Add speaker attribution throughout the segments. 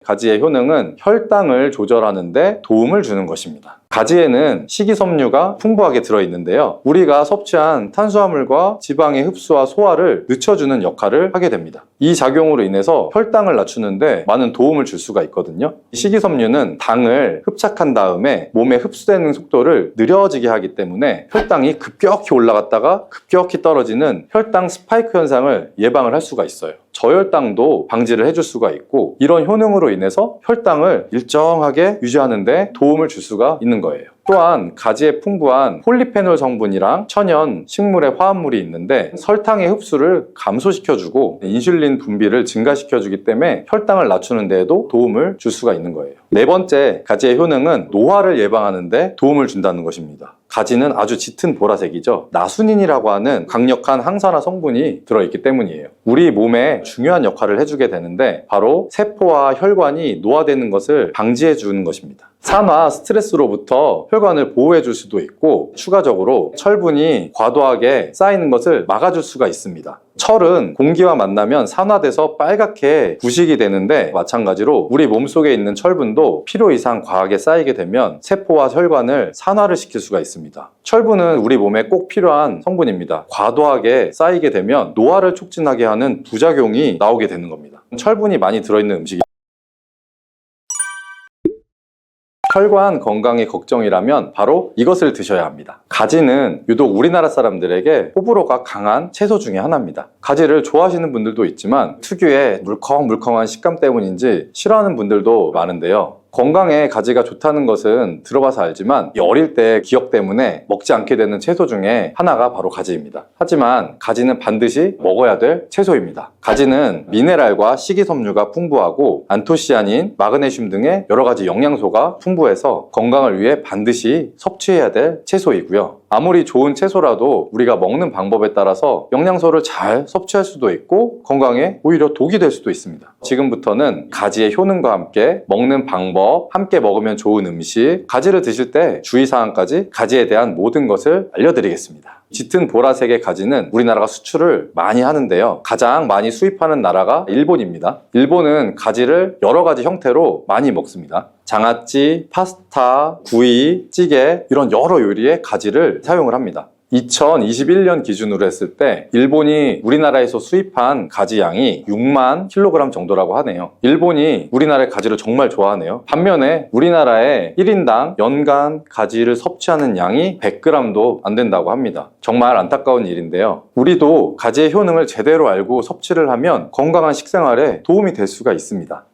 Speaker 1: 가지의 효능은 혈당을 조절하는 데 도움을 주는 것입니다. 가지에는 식이섬유가 풍부하게 들어있는데요. 우리가 섭취한 탄수화물과 지방의 흡수와 소화를 늦춰주는 역할을 하게 됩니다. 이 작용으로 인해서 혈당을 낮추는데 많은 도움을 줄 수가 있거든요. 식이섬유는 당을 흡착한 다음에 몸에 흡수되는 속도를 느려지게 하기 때문에 혈당이 급격히 올라갔다가 급격히 떨어지는 혈당 스파이크 현상을 예방을 할 수가 있어요. 저혈당도 방지를 해줄 수가 있고, 이런 효능으로 인해서 혈당을 일정하게 유지하는 데 도움을 줄 수가 있는 거예요. 또한 가지에 풍부한 폴리페놀 성분이랑 천연 식물의 화합물이 있는데 설탕의 흡수를 감소시켜주고 인슐린 분비를 증가시켜주기 때문에 혈당을 낮추는 데에도 도움을 줄 수가 있는 거예요. 네 번째, 가지의 효능은 노화를 예방하는 데 도움을 준다는 것입니다. 가지는 아주 짙은 보라색이죠. 나수닌이라고 하는 강력한 항산화 성분이 들어있기 때문이에요. 우리 몸에 중요한 역할을 해주게 되는데 바로 세포와 혈관이 노화되는 것을 방지해 주는 것입니다. 산화 스트레스로부터 혈관을 보호해 줄 수도 있고, 추가적으로 철분이 과도하게 쌓이는 것을 막아줄 수가 있습니다. 철은 공기와 만나면 산화돼서 빨갛게 부식이 되는데, 마찬가지로 우리 몸속에 있는 철분도 필요 이상 과하게 쌓이게 되면 세포와 혈관을 산화를 시킬 수가 있습니다. 철분은 우리 몸에 꼭 필요한 성분입니다. 과도하게 쌓이게 되면 노화를 촉진하게 하는 부작용이 나오게 되는 겁니다. 철분이 많이 들어있는 음식이 혈관 건강이 걱정이라면 바로 이것을 드셔야 합니다. 가지는 유독 우리나라 사람들에게 호불호가 강한 채소 중에 하나입니다. 가지를 좋아하시는 분들도 있지만 특유의 물컹물컹한 식감 때문인지 싫어하는 분들도 많은데요. 건강에 가지가 좋다는 것은 들어봐서 알지만 어릴 때 기억 때문에 먹지 않게 되는 채소 중에 하나가 바로 가지입니다. 하지만 가지는 반드시 먹어야 될 채소입니다. 가지는 미네랄과 식이섬유가 풍부하고 안토시아닌, 마그네슘 등의 여러 가지 영양소가 풍부해서 건강을 위해 반드시 섭취해야 될 채소이고요. 아무리 좋은 채소라도 우리가 먹는 방법에 따라서 영양소를 잘 섭취할 수도 있고 건강에 오히려 독이 될 수도 있습니다. 지금부터는 가지의 효능과 함께 먹는 방법, 함께 먹으면 좋은 음식, 가지를 드실 때 주의사항까지 가지에 대한 모든 것을 알려드리겠습니다. 짙은 보라색의 가지는 우리나라가 수출을 많이 하는데요. 가장 많이 수입하는 나라가 일본입니다. 일본은 가지를 여러 가지 형태로 많이 먹습니다. 장아찌, 파스타, 구이, 찌개 이런 여러 요리에 가지를 사용을 합니다. 2021년 기준으로 했을 때 일본이 우리나라에서 수입한 가지 양이 6만 킬로그램 정도라고 하네요. 일본이 우리나라의 가지를 정말 좋아하네요. 반면에 우리나라의 1인당 연간 가지를 섭취하는 양이 100g도 안 된다고 합니다. 정말 안타까운 일인데요. 우리도 가지의 효능을 제대로 알고 섭취를 하면 건강한 식생활에 도움이 될 수가 있습니다.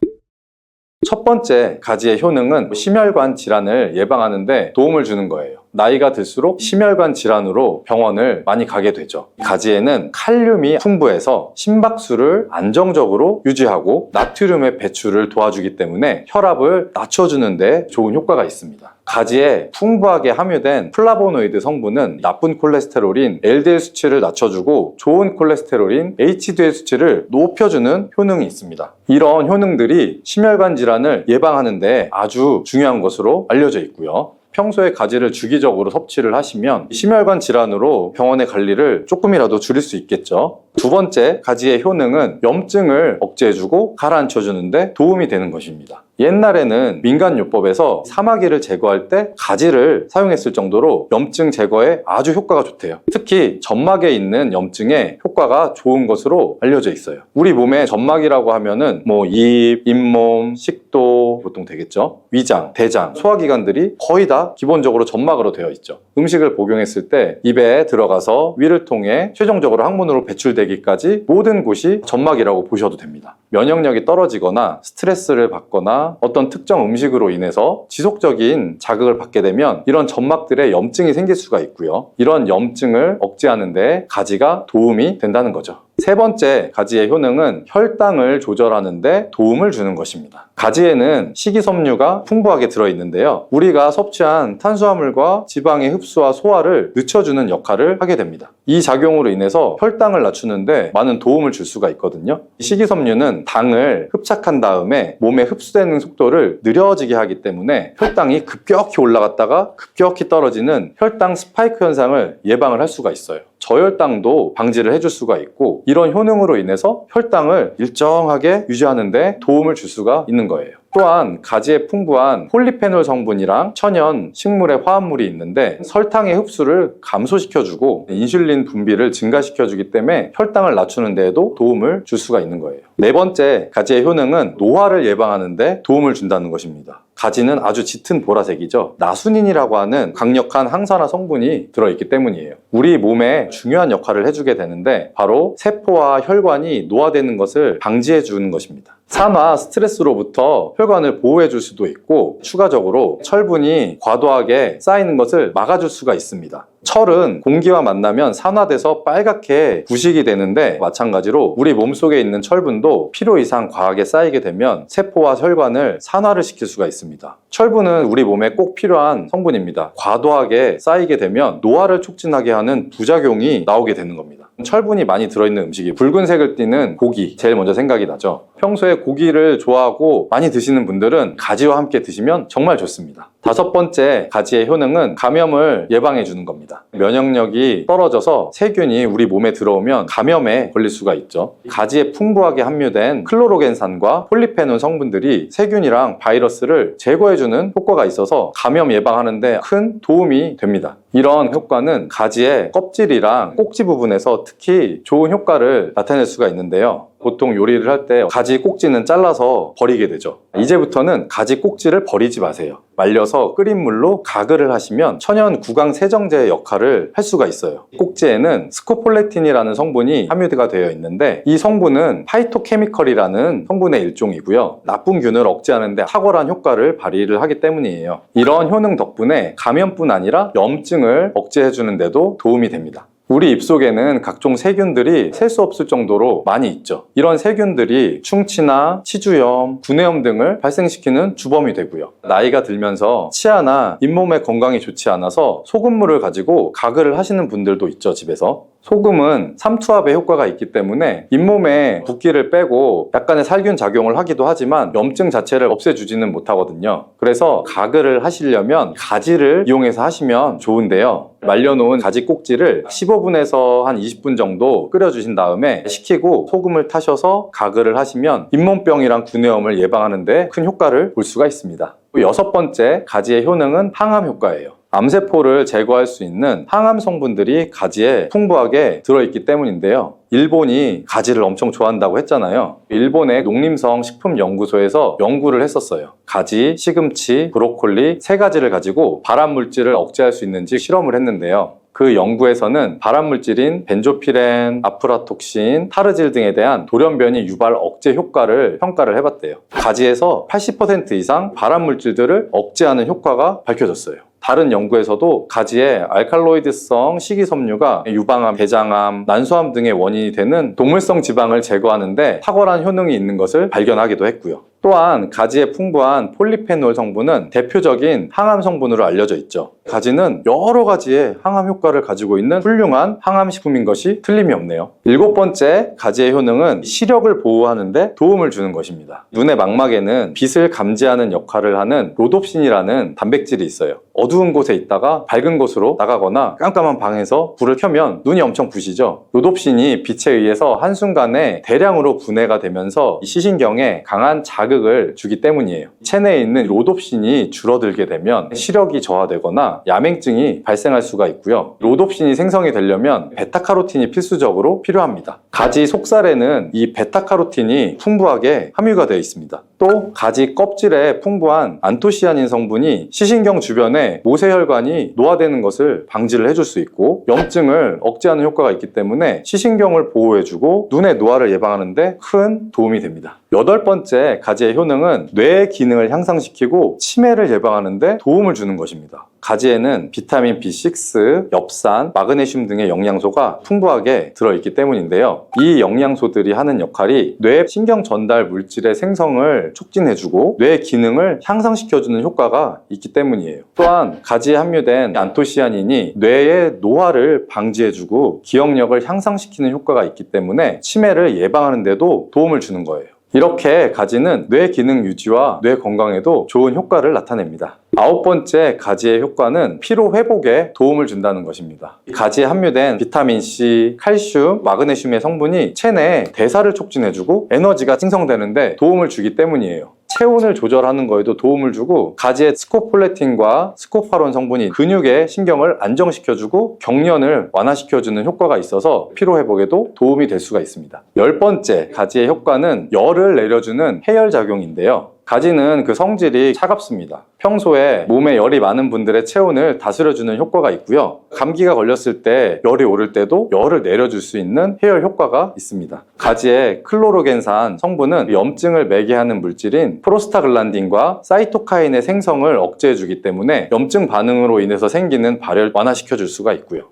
Speaker 1: 첫 번째, 가지의 효능은 심혈관 질환을 예방하는 데 도움을 주는 거예요. 나이가 들수록 심혈관 질환으로 병원을 많이 가게 되죠. 가지에는 칼륨이 풍부해서 심박수를 안정적으로 유지하고 나트륨의 배출을 도와주기 때문에 혈압을 낮춰주는 데 좋은 효과가 있습니다. 가지에 풍부하게 함유된 플라보노이드 성분은 나쁜 콜레스테롤인 LDL 수치를 낮춰주고 좋은 콜레스테롤인 HDL 수치를 높여주는 효능이 있습니다. 이런 효능들이 심혈관 질환을 예방하는 데 아주 중요한 것으로 알려져 있고요. 평소에 가지를 주기적으로 섭취를 하시면 심혈관 질환으로 병원에 갈 일을 조금이라도 줄일 수 있겠죠. 두 번째, 가지의 효능은 염증을 억제해주고 가라앉혀주는데 도움이 되는 것입니다. 옛날에는 민간요법에서 사마귀를 제거할 때 가지를 사용했을 정도로 염증 제거에 아주 효과가 좋대요. 특히 점막에 있는 염증에 효과가 좋은 것으로 알려져 있어요. 우리 몸에 점막이라고 하면은 입, 잇몸, 식도 보통 되겠죠. 위장, 대장, 소화기관들이 거의 다 기본적으로 점막으로 되어 있죠. 음식을 복용했을 때 입에 들어가서 위를 통해 최종적으로 항문으로 배출되기까지 모든 곳이 점막이라고 보셔도 됩니다. 면역력이 떨어지거나 스트레스를 받거나 어떤 특정 음식으로 인해서 지속적인 자극을 받게 되면 이런 점막들에 염증이 생길 수가 있고요. 이런 염증을 억제하는 데 가지가 도움이 된다는 거죠. 세 번째, 가지의 효능은 혈당을 조절하는 데 도움을 주는 것입니다. 가지에는 식이섬유가 풍부하게 들어있는데요. 우리가 섭취한 탄수화물과 지방의 흡수와 소화를 늦춰주는 역할을 하게 됩니다. 이 작용으로 인해서 혈당을 낮추는데 많은 도움을 줄 수가 있거든요. 식이섬유는 당을 흡착한 다음에 몸에 흡수되는 속도를 느려지게 하기 때문에 혈당이 급격히 올라갔다가 급격히 떨어지는 혈당 스파이크 현상을 예방을 할 수가 있어요. 저혈당도 방지를 해줄 수가 있고, 이런 효능으로 인해서 혈당을 일정하게 유지하는 데 도움을 줄 수가 있는 거예요. 또한 가지에 풍부한 폴리페놀 성분이랑 천연 식물의 화합물이 있는데 설탕의 흡수를 감소시켜주고 인슐린 분비를 증가시켜주기 때문에 혈당을 낮추는 데에도 도움을 줄 수가 있는 거예요. 네 번째, 가지의 효능은 노화를 예방하는 데 도움을 준다는 것입니다. 가지는 아주 짙은 보라색이죠. 나수닌이라고 하는 강력한 항산화 성분이 들어있기 때문이에요. 우리 몸에 중요한 역할을 해주게 되는데 바로 세포와 혈관이 노화되는 것을 방지해 주는 것입니다. 산화, 스트레스로부터 혈관을 보호해 줄 수도 있고, 추가적으로 철분이 과도하게 쌓이는 것을 막아줄 수가 있습니다. 철은 공기와 만나면 산화돼서 빨갛게 부식이 되는데, 마찬가지로 우리 몸속에 있는 철분도 필요 이상 과하게 쌓이게 되면 세포와 혈관을 산화를 시킬 수가 있습니다. 철분은 우리 몸에 꼭 필요한 성분입니다. 과도하게 쌓이게 되면 노화를 촉진하게 하는 부작용이 나오게 되는 겁니다. 철분이 많이 들어있는 음식이 붉은색을 띠는 고기, 제일 먼저 생각이 나죠. 평소에 고기를 좋아하고 많이 드시는 분들은 가지와 함께 드시면 정말 좋습니다. 다섯 번째, 가지의 효능은 감염을 예방해 주는 겁니다. 면역력이 떨어져서 세균이 우리 몸에 들어오면 감염에 걸릴 수가 있죠. 가지에 풍부하게 함유된 클로로겐산과 폴리페놀 성분들이 세균이랑 바이러스를 제거해주는 효과가 있어서 감염 예방하는 데 큰 도움이 됩니다. 이런 효과는 가지의 껍질이랑 꼭지 부분에서 특히 좋은 효과를 나타낼 수가 있는데요. 보통 요리를 할 때 가지 꼭지는 잘라서 버리게 되죠. 이제부터는 가지 꼭지를 버리지 마세요. 말려서 끓인 물로 가글을 하시면 천연 구강 세정제의 역할을 할 수가 있어요. 꼭지에는 스코폴레틴이라는 성분이 함유가 되어 있는데, 이 성분은 파이토케미컬이라는 성분의 일종이고요. 나쁜 균을 억제하는 데 탁월한 효과를 발휘를 하기 때문이에요. 이런 효능 덕분에 감염뿐 아니라 염증을 억제해주는 데도 도움이 됩니다. 우리 입속에는 각종 세균들이 셀 수 없을 정도로 많이 있죠. 이런 세균들이 충치나 치주염, 구내염 등을 발생시키는 주범이 되고요. 나이가 들면서 치아나 잇몸의 건강이 좋지 않아서 소금물을 가지고 가글을 하시는 분들도 있죠, 집에서. 소금은 삼투압의 효과가 있기 때문에 잇몸에 붓기를 빼고 약간의 살균 작용을 하기도 하지만 염증 자체를 없애주지는 못하거든요. 그래서 가글을 하시려면 가지를 이용해서 하시면 좋은데요. 말려놓은 가지 꼭지를 15분에서 한 20분 정도 끓여주신 다음에 식히고 소금을 타셔서 가글을 하시면 잇몸병이랑 구내염을 예방하는 데 큰 효과를 볼 수가 있습니다. 여섯 번째, 가지의 효능은 항암 효과예요. 암세포를 제거할 수 있는 항암 성분들이 가지에 풍부하게 들어있기 때문인데요. 일본이 가지를 엄청 좋아한다고 했잖아요. 일본의 농림성 식품연구소에서 연구를 했었어요. 가지, 시금치, 브로콜리 세 가지를 가지고 발암물질을 억제할 수 있는지 실험을 했는데요. 그 연구에서는 발암물질인 벤조피렌, 아프라톡신, 타르질 등에 대한 돌연변이 유발 억제 효과를 평가를 해봤대요. 가지에서 80% 이상 발암물질들을 억제하는 효과가 밝혀졌어요. 다른 연구에서도 가지에 알칼로이드성 식이섬유가 유방암, 대장암, 난소암 등의 원인이 되는 동물성 지방을 제거하는데 탁월한 효능이 있는 것을 발견하기도 했고요. 또한 가지에 풍부한 폴리페놀 성분은 대표적인 항암 성분으로 알려져 있죠. 가지는 여러 가지의 항암 효과를 가지고 있는 훌륭한 항암식품인 것이 틀림이 없네요. 일곱 번째, 가지의 효능은 시력을 보호하는 데 도움을 주는 것입니다. 눈의 망막에는 빛을 감지하는 역할을 하는 로놉신이라는 단백질이 있어요. 어두운 곳에 있다가 밝은 곳으로 나가거나 깜깜한 방에서 불을 켜면 눈이 엄청 부시죠. 로놉신이 빛에 의해서 한순간에 대량으로 분해가 되면서 시신경에 강한 자극을 주기 때문이에요. 체내에 있는 로놉신이 줄어들게 되면 시력이 저하되거나 야맹증이 발생할 수가 있고요. 로놉신이 생성이 되려면 베타카로틴이 필수적으로 필요합니다. 가지 속살에는 이 베타카로틴이 풍부하게 함유가 되어 있습니다. 또 가지 껍질에 풍부한 안토시아닌 성분이 시신경 주변에 모세혈관이 노화되는 것을 방지를 해줄 수 있고 염증을 억제하는 효과가 있기 때문에 시신경을 보호해주고 눈의 노화를 예방하는 데 큰 도움이 됩니다. 여덟 번째, 가지의 효능은 뇌의 기능을 향상시키고 치매를 예방하는 데 도움을 주는 것입니다. 가지에는 비타민 B6, 엽산, 마그네슘 등의 영양소가 풍부하게 들어있기 때문인데요. 이 영양소들이 하는 역할이 뇌 신경 전달 물질의 생성을 촉진해주고 뇌의 기능을 향상시켜주는 효과가 있기 때문이에요. 또한 가지에 함유된 안토시아닌이 뇌의 노화를 방지해주고 기억력을 향상시키는 효과가 있기 때문에 치매를 예방하는 데도 도움을 주는 거예요. 이렇게 가지는 뇌 기능 유지와 뇌 건강에도 좋은 효과를 나타냅니다. 9번째 가지의 효과는 피로 회복에 도움을 준다는 것입니다. 가지에 함유된 비타민C, 칼슘, 마그네슘의 성분이 체내 대사를 촉진해주고 에너지가 생성되는데 도움을 주기 때문이에요. 체온을 조절하는 거에도 도움을 주고, 가지의 스코폴레틴과 스코파론 성분이 근육의 신경을 안정시켜주고 경련을 완화시켜주는 효과가 있어서 피로회복에도 도움이 될 수가 있습니다. 10번째 가지의 효과는 열을 내려주는 해열작용인데요. 가지는 그 성질이 차갑습니다. 평소에 몸에 열이 많은 분들의 체온을 다스려주는 효과가 있고요. 감기가 걸렸을 때 열이 오를 때도 열을 내려줄 수 있는 해열 효과가 있습니다. 가지의 클로로겐산 성분은 염증을 매개하는 물질인 프로스타글란딘과 사이토카인의 생성을 억제해주기 때문에 염증 반응으로 인해서 생기는 발열 완화시켜줄 수가 있고요.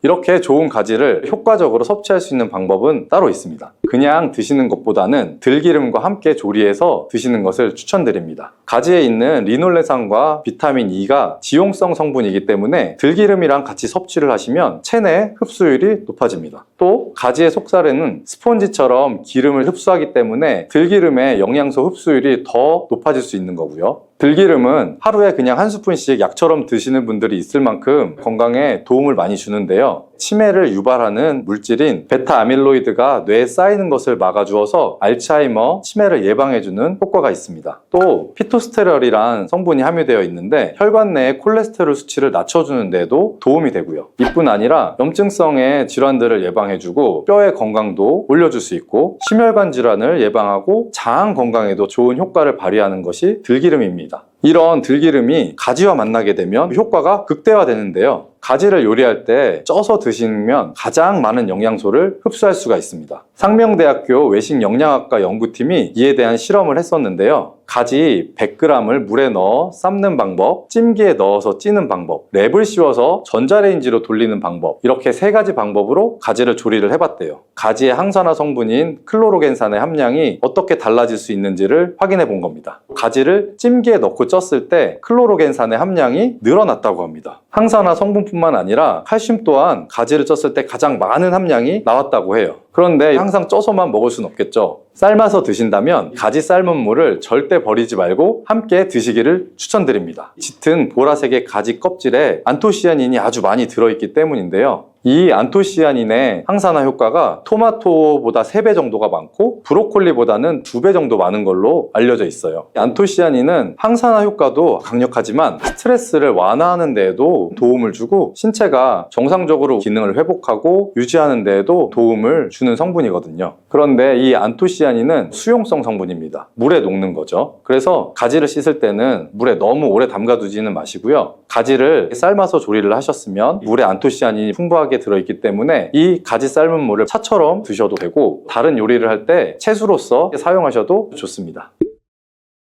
Speaker 1: 이렇게 좋은 가지를 효과적으로 섭취할 수 있는 방법은 따로 있습니다. 그냥 드시는 것보다는 들기름과 함께 조리해서 드시는 것을 추천드립니다. 가지에 있는 리놀레산과 비타민 E가 지용성 성분이기 때문에 들기름이랑 같이 섭취를 하시면 체내 흡수율이 높아집니다. 또 가지의 속살에는 스폰지처럼 기름을 흡수하기 때문에 들기름의 영양소 흡수율이 더 높아질 수 있는 거고요. 들기름은 하루에 그냥 한 스푼씩 약처럼 드시는 분들이 있을 만큼 건강에 도움을 많이 주는데요. 치매를 유발하는 물질인 베타 아밀로이드가 뇌에 쌓이는 것을 막아주어서 알츠하이머, 치매를 예방해주는 효과가 있습니다. 또 피토스테롤이란 성분이 함유되어 있는데 혈관 내의 콜레스테롤 수치를 낮춰주는 데도 도움이 되고요. 이뿐 아니라 염증성의 질환들을 예방해주고 뼈의 건강도 올려줄 수 있고 심혈관 질환을 예방하고 장 건강에도 좋은 효과를 발휘하는 것이 들기름입니다. 이런 들기름이 가지와 만나게 되면 효과가 극대화되는데요. 가지를 요리할 때 쪄서 드시면 가장 많은 영양소를 흡수할 수가 있습니다. 상명대학교 외식영양학과 연구팀이 이에 대한 실험을 했었는데요. 가지 100g을 물에 넣어 삶는 방법, 찜기에 넣어서 찌는 방법, 랩을 씌워서 전자레인지로 돌리는 방법, 이렇게 3가지 방법으로 가지를 조리를 해봤대요. 가지의 항산화 성분인 클로로겐산의 함량이 어떻게 달라질 수 있는지를 확인해 본 겁니다. 가지를 찜기에 넣고 쪘을 때 클로로겐산의 함량이 늘어났다고 합니다. 항산화 성분뿐만 아니라 칼슘 또한 가지를 쪘을 때 가장 많은 함량이 나왔다고 해요. 그런데 항상 쪄서만 먹을 순 없겠죠. 삶아서 드신다면 가지 삶은 물을 절대 버리지 말고 함께 드시기를 추천드립니다. 짙은 보라색의 가지 껍질에 안토시아닌이 아주 많이 들어있기 때문인데요. 이 안토시아닌의 항산화 효과가 토마토보다 3배 정도가 많고 브로콜리보다는 2배 정도 많은 걸로 알려져 있어요. 안토시아닌은 항산화 효과도 강력하지만 스트레스를 완화하는 데에도 도움을 주고 신체가 정상적으로 기능을 회복하고 유지하는 데에도 도움을 주는 성분이거든요. 그런데 이 안토시아닌은 수용성 성분입니다. 물에 녹는 거죠. 그래서 가지를 씻을 때는 물에 너무 오래 담가두지는 마시고요. 가지를 삶아서 조리를 하셨으면 물에 안토시아닌이 풍부하게 들어있기 때문에 이 가지 삶은 물을 차처럼 드셔도 되고 다른 요리를 할 때 채소로서 사용하셔도 좋습니다.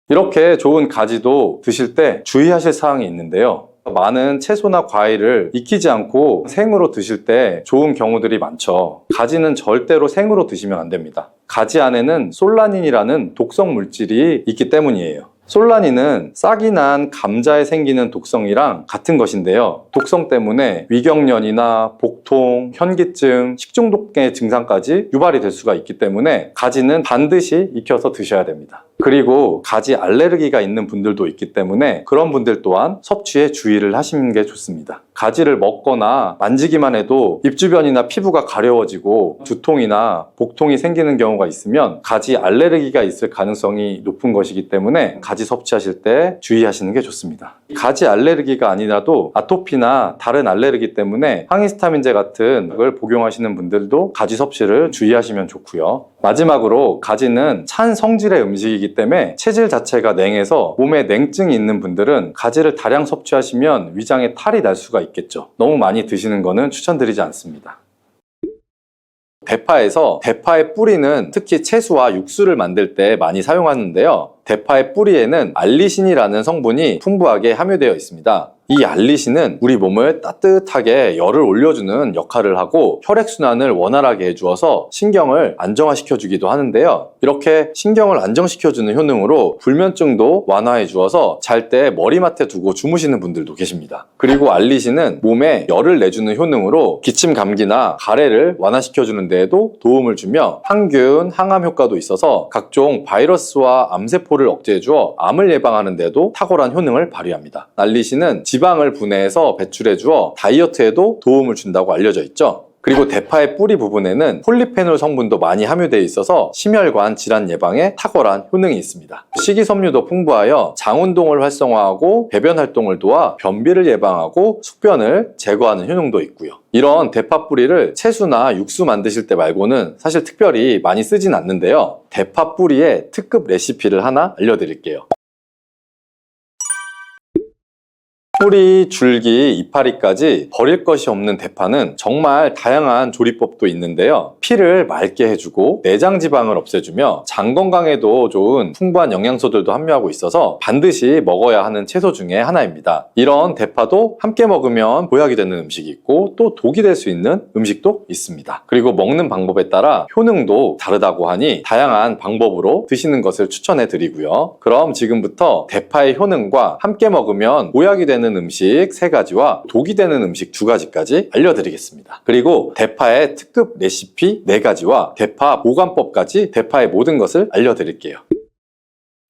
Speaker 1: 이렇게 좋은 가지도 드실 때 주의하실 사항이 있는데요. 많은 채소나 과일을 익히지 않고 생으로 드실 때 좋은 경우들이 많죠. 가지는 절대로 생으로 드시면 안 됩니다. 가지 안에는 솔라닌이라는 독성 물질이 있기 때문이에요. 솔라닌은 싹이 난 감자에 생기는 독성이랑 같은 것인데요. 독성 때문에 위경련이나 복통, 현기증, 식중독의 증상까지 유발이 될 수가 있기 때문에 가지는 반드시 익혀서 드셔야 됩니다. 그리고 가지 알레르기가 있는 분들도 있기 때문에 그런 분들 또한 섭취에 주의를 하시는 게 좋습니다. 가지를 먹거나 만지기만 해도 입 주변이나 피부가 가려워지고 두통이나 복통이 생기는 경우가 있으면 가지 알레르기가 있을 가능성이 높은 것이기 때문에 가지 섭취하실 때 주의하시는 게 좋습니다. 가지 알레르기가 아니라도 아토피나 다른 알레르기 때문에 항히스타민제 같은 걸 복용하시는 분들도 가지 섭취를 주의하시면 좋고요. 마지막으로 가지는 찬 성질의 음식이기 때문에 체질 자체가 냉해서 몸에 냉증이 있는 분들은 가지를 다량 섭취하시면 위장에 탈이 날 수가 있겠죠. 너무 많이 드시는 거는 추천드리지 않습니다. 대파에서 대파의 뿌리는 특히 채소와 육수를 만들 때 많이 사용하는데요. 대파의 뿌리에는 알리신이라는 성분이 풍부하게 함유되어 있습니다. 이 알리신은 우리 몸을 따뜻하게 열을 올려주는 역할을 하고 혈액순환을 원활하게 해주어서 신경을 안정화시켜주기도 하는데요. 이렇게 신경을 안정시켜주는 효능으로 불면증도 완화해 주어서 잘 때 머리맡에 두고 주무시는 분들도 계십니다. 그리고 알리신은 몸에 열을 내주는 효능으로 기침 감기나 가래를 완화시켜주는 데에도 도움을 주며 항균, 항암 효과도 있어서 각종 바이러스와 암세포를 억제해 주어 암을 예방하는 데도 탁월한 효능을 발휘합니다. 알리신은 지방을 분해해서 배출해 주어 다이어트에도 도움을 준다고 알려져 있죠. 그리고 대파의 뿌리 부분에는 폴리페놀 성분도 많이 함유되어 있어서 심혈관 질환 예방에 탁월한 효능이 있습니다. 식이섬유도 풍부하여 장운동을 활성화하고 배변 활동을 도와 변비를 예방하고 숙변을 제거하는 효능도 있고요. 이런 대파 뿌리를 채소나 육수 만드실 때 말고는 사실 특별히 많이 쓰진 않는데요. 대파 뿌리의 특급 레시피를 하나 알려드릴게요. 뿌리, 줄기, 이파리까지 버릴 것이 없는 대파는 정말 다양한 조리법도 있는데요. 피를 맑게 해주고 내장 지방을 없애주며 장 건강에도 좋은 풍부한 영양소들도 함유하고 있어서 반드시 먹어야 하는 채소 중에 하나입니다. 이런 대파도 함께 먹으면 보약이 되는 음식이 있고 또 독이 될 수 있는 음식도 있습니다. 그리고 먹는 방법에 따라 효능도 다르다고 하니 다양한 방법으로 드시는 것을 추천해 드리고요. 그럼 지금부터 대파의 효능과 함께 먹으면 보약이 되는 음식 3가지와 독이 되는 음식 2가지까지 알려드리겠습니다. 그리고 대파의 특급 레시피 4가지와 대파 보관법까지 대파의 모든 것을 알려드릴게요.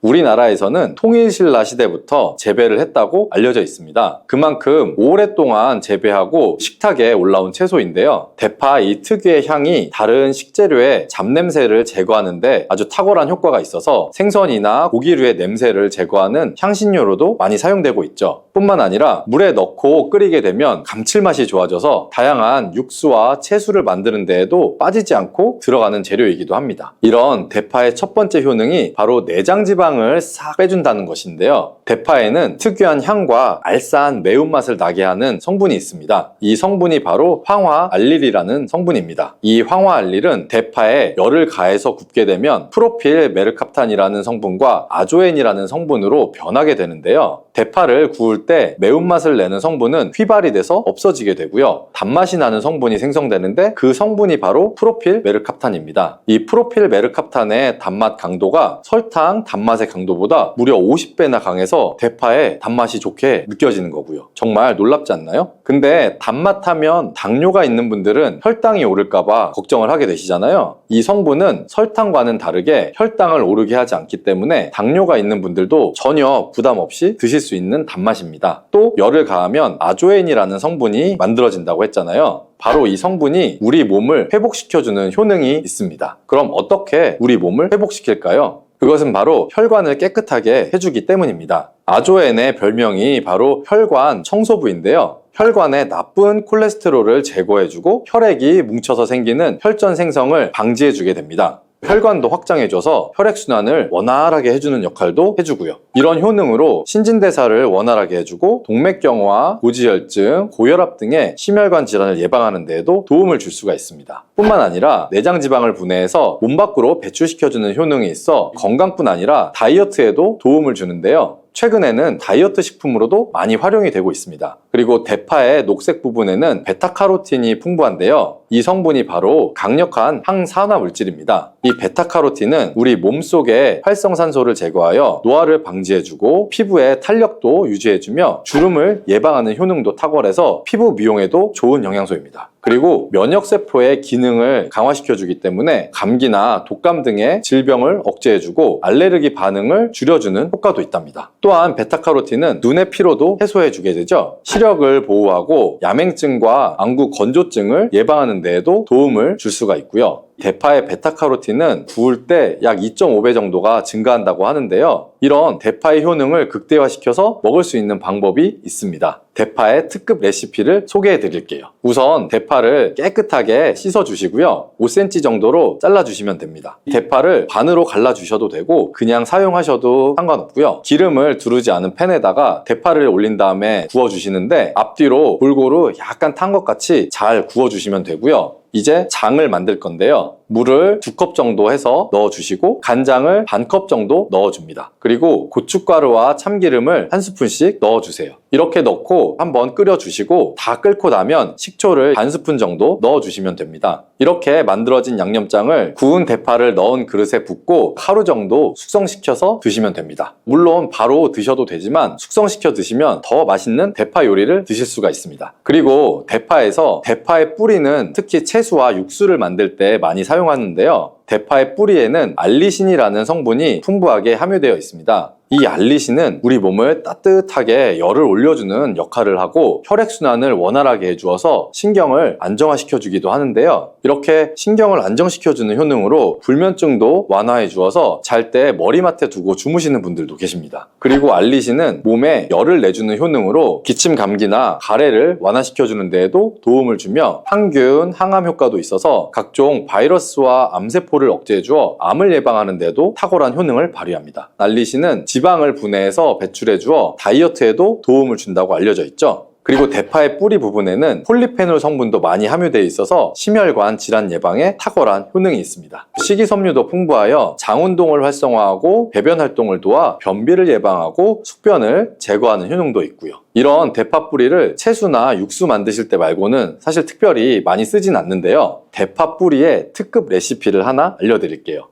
Speaker 1: 우리나라에서는 통일신라 시대부터 재배를 했다고 알려져 있습니다. 그만큼 오랫동안 재배하고 식탁에 올라온 채소인데요. 대파 이 특유의 향이 다른 식재료의 잡냄새를 제거하는데 아주 탁월한 효과가 있어서 생선이나 고기류의 냄새를 제거하는 향신료로도 많이 사용되고 있죠. 뿐만 아니라 물에 넣고 끓이게 되면 감칠맛이 좋아져서 다양한 육수와 채소를 만드는 데에도 빠지지 않고 들어가는 재료이기도 합니다. 이런 대파의 첫 번째 효능이 바로 내장지방 을 싹 빼준다는 것인데요. 대파에는 특유한 향과 알싸한 매운맛을 나게 하는 성분이 있습니다. 이 성분이 바로 황화알릴이라는 성분입니다. 이 황화알릴은 대파에 열을 가해서 굽게 되면 프로필 메르캅탄이라는 성분과 아조엔이라는 성분으로 변하게 되는데요. 대파를 구울 때 매운맛을 내는 성분은 휘발이 돼서 없어지게 되고요. 단맛이 나는 성분이 생성되는데 그 성분이 바로 프로필 메르캅탄입니다. 이 프로필 메르캅탄의 단맛 강도가 설탕 단맛의 강도보다 무려 50배나 강해서 대파의 단맛이 좋게 느껴지는 거고요. 정말 놀랍지 않나요? 근데 단맛 하면 당뇨가 있는 분들은 혈당이 오를까봐 걱정을 하게 되시잖아요. 이 성분은 설탕과는 다르게 혈당을 오르게 하지 않기 때문에 당뇨가 있는 분들도 전혀 부담 없이 드실 수 있는 단맛입니다. 또 열을 가하면 아조엔이라는 성분이 만들어진다고 했잖아요. 바로 이 성분이 우리 몸을 회복시켜주는 효능이 있습니다. 그럼 어떻게 우리 몸을 회복시킬까요? 그것은 바로 혈관을 깨끗하게 해주기 때문입니다. 아조엔의 별명이 바로 혈관 청소부인데요. 혈관에 나쁜 콜레스테롤을 제거해주고 혈액이 뭉쳐서 생기는 혈전 생성을 방지해주게 됩니다. 혈관도 확장해줘서 혈액순환을 원활하게 해주는 역할도 해주고요. 이런 효능으로 신진대사를 원활하게 해주고 동맥경화, 고지혈증, 고혈압 등의 심혈관 질환을 예방하는 데에도 도움을 줄 수가 있습니다. 뿐만 아니라 내장지방을 분해해서 몸 밖으로 배출시켜주는 효능이 있어 건강뿐 아니라 다이어트에도 도움을 주는데요. 최근에는 다이어트 식품으로도 많이 활용이 되고 있습니다. 그리고 대파의 녹색 부분에는 베타카로틴이 풍부한데요. 이 성분이 바로 강력한 항산화 물질입니다. 이 베타카로틴은 우리 몸속의 활성산소를 제거하여 노화를 방지해주고 피부의 탄력도 유지해주며 주름을 예방하는 효능도 탁월해서 피부 미용에도 좋은 영양소입니다. 그리고 면역세포의 기능을 강화시켜주기 때문에 감기나 독감 등의 질병을 억제해주고 알레르기 반응을 줄여주는 효과도 있답니다. 또한 베타카로틴은 눈의 피로도 해소해주게 되죠. 시력을 보호하고 야맹증과 안구 건조증을 예방하는 데에도 도움을 줄 수가 있고요. 대파의 베타카로틴은 구울 때 약 2.5배 정도가 증가한다고 하는데요. 이런 대파의 효능을 극대화시켜서 먹을 수 있는 방법이 있습니다. 대파의 특급 레시피를 소개해 드릴게요. 우선 대파를 깨끗하게 씻어 주시고요. 5cm 정도로 잘라 주시면 됩니다. 대파를 반으로 갈라 주셔도 되고 그냥 사용하셔도 상관없고요. 기름을 두르지 않은 팬에다가 대파를 올린 다음에 구워 주시는데 앞뒤로 골고루 약간 탄 것 같이 잘 구워 주시면 되고요. 이제 장을 만들 건데요. 물을 2컵 정도 해서 넣어주시고 간장을 반 컵 정도 넣어줍니다. 그리고 고춧가루와 참기름을 한 스푼씩 넣어주세요. 이렇게 넣고 한번 끓여주시고 다 끓고 나면 식초를 반 스푼 정도 넣어주시면 됩니다. 이렇게 만들어진 양념장을 구운 대파를 넣은 그릇에 붓고 하루 정도 숙성시켜서 드시면 됩니다. 물론 바로 드셔도 되지만 숙성시켜 드시면 더 맛있는 대파 요리를 드실 수가 있습니다. 그리고 대파에서 대파의 뿌리는 특히 채소와 육수를 만들 때 많이 사용하는데요. 대파의 뿌리에는 알리신이라는 성분이 풍부하게 함유되어 있습니다. 이 알리신은 우리 몸을 따뜻하게 열을 올려주는 역할을 하고 혈액순환을 원활하게 해주어서 신경을 안정화시켜주기도 하는데요. 이렇게 신경을 안정시켜주는 효능으로 불면증도 완화해 주어서 잘 때 머리맡에 두고 주무시는 분들도 계십니다. 그리고 알리신은 몸에 열을 내주는 효능으로 기침 감기나 가래를 완화시켜주는 데에도 도움을 주며 항균, 항암 효과도 있어서 각종 바이러스와 암세포를 억제해 주어 암을 예방하는 데도 탁월한 효능을 발휘합니다. 알리신은 지방을 분해해서 배출해 주어 다이어트에도 도움을 준다고 알려져 있죠. 그리고 대파의 뿌리 부분에는 폴리페놀 성분도 많이 함유되어 있어서 심혈관 질환 예방에 탁월한 효능이 있습니다. 식이섬유도 풍부하여 장운동을 활성화하고 배변 활동을 도와 변비를 예방하고 숙변을 제거하는 효능도 있고요. 이런 대파 뿌리를 채소나 육수 만드실 때 말고는 사실 특별히 많이 쓰진 않는데요. 대파 뿌리의 특급 레시피를 하나 알려드릴게요.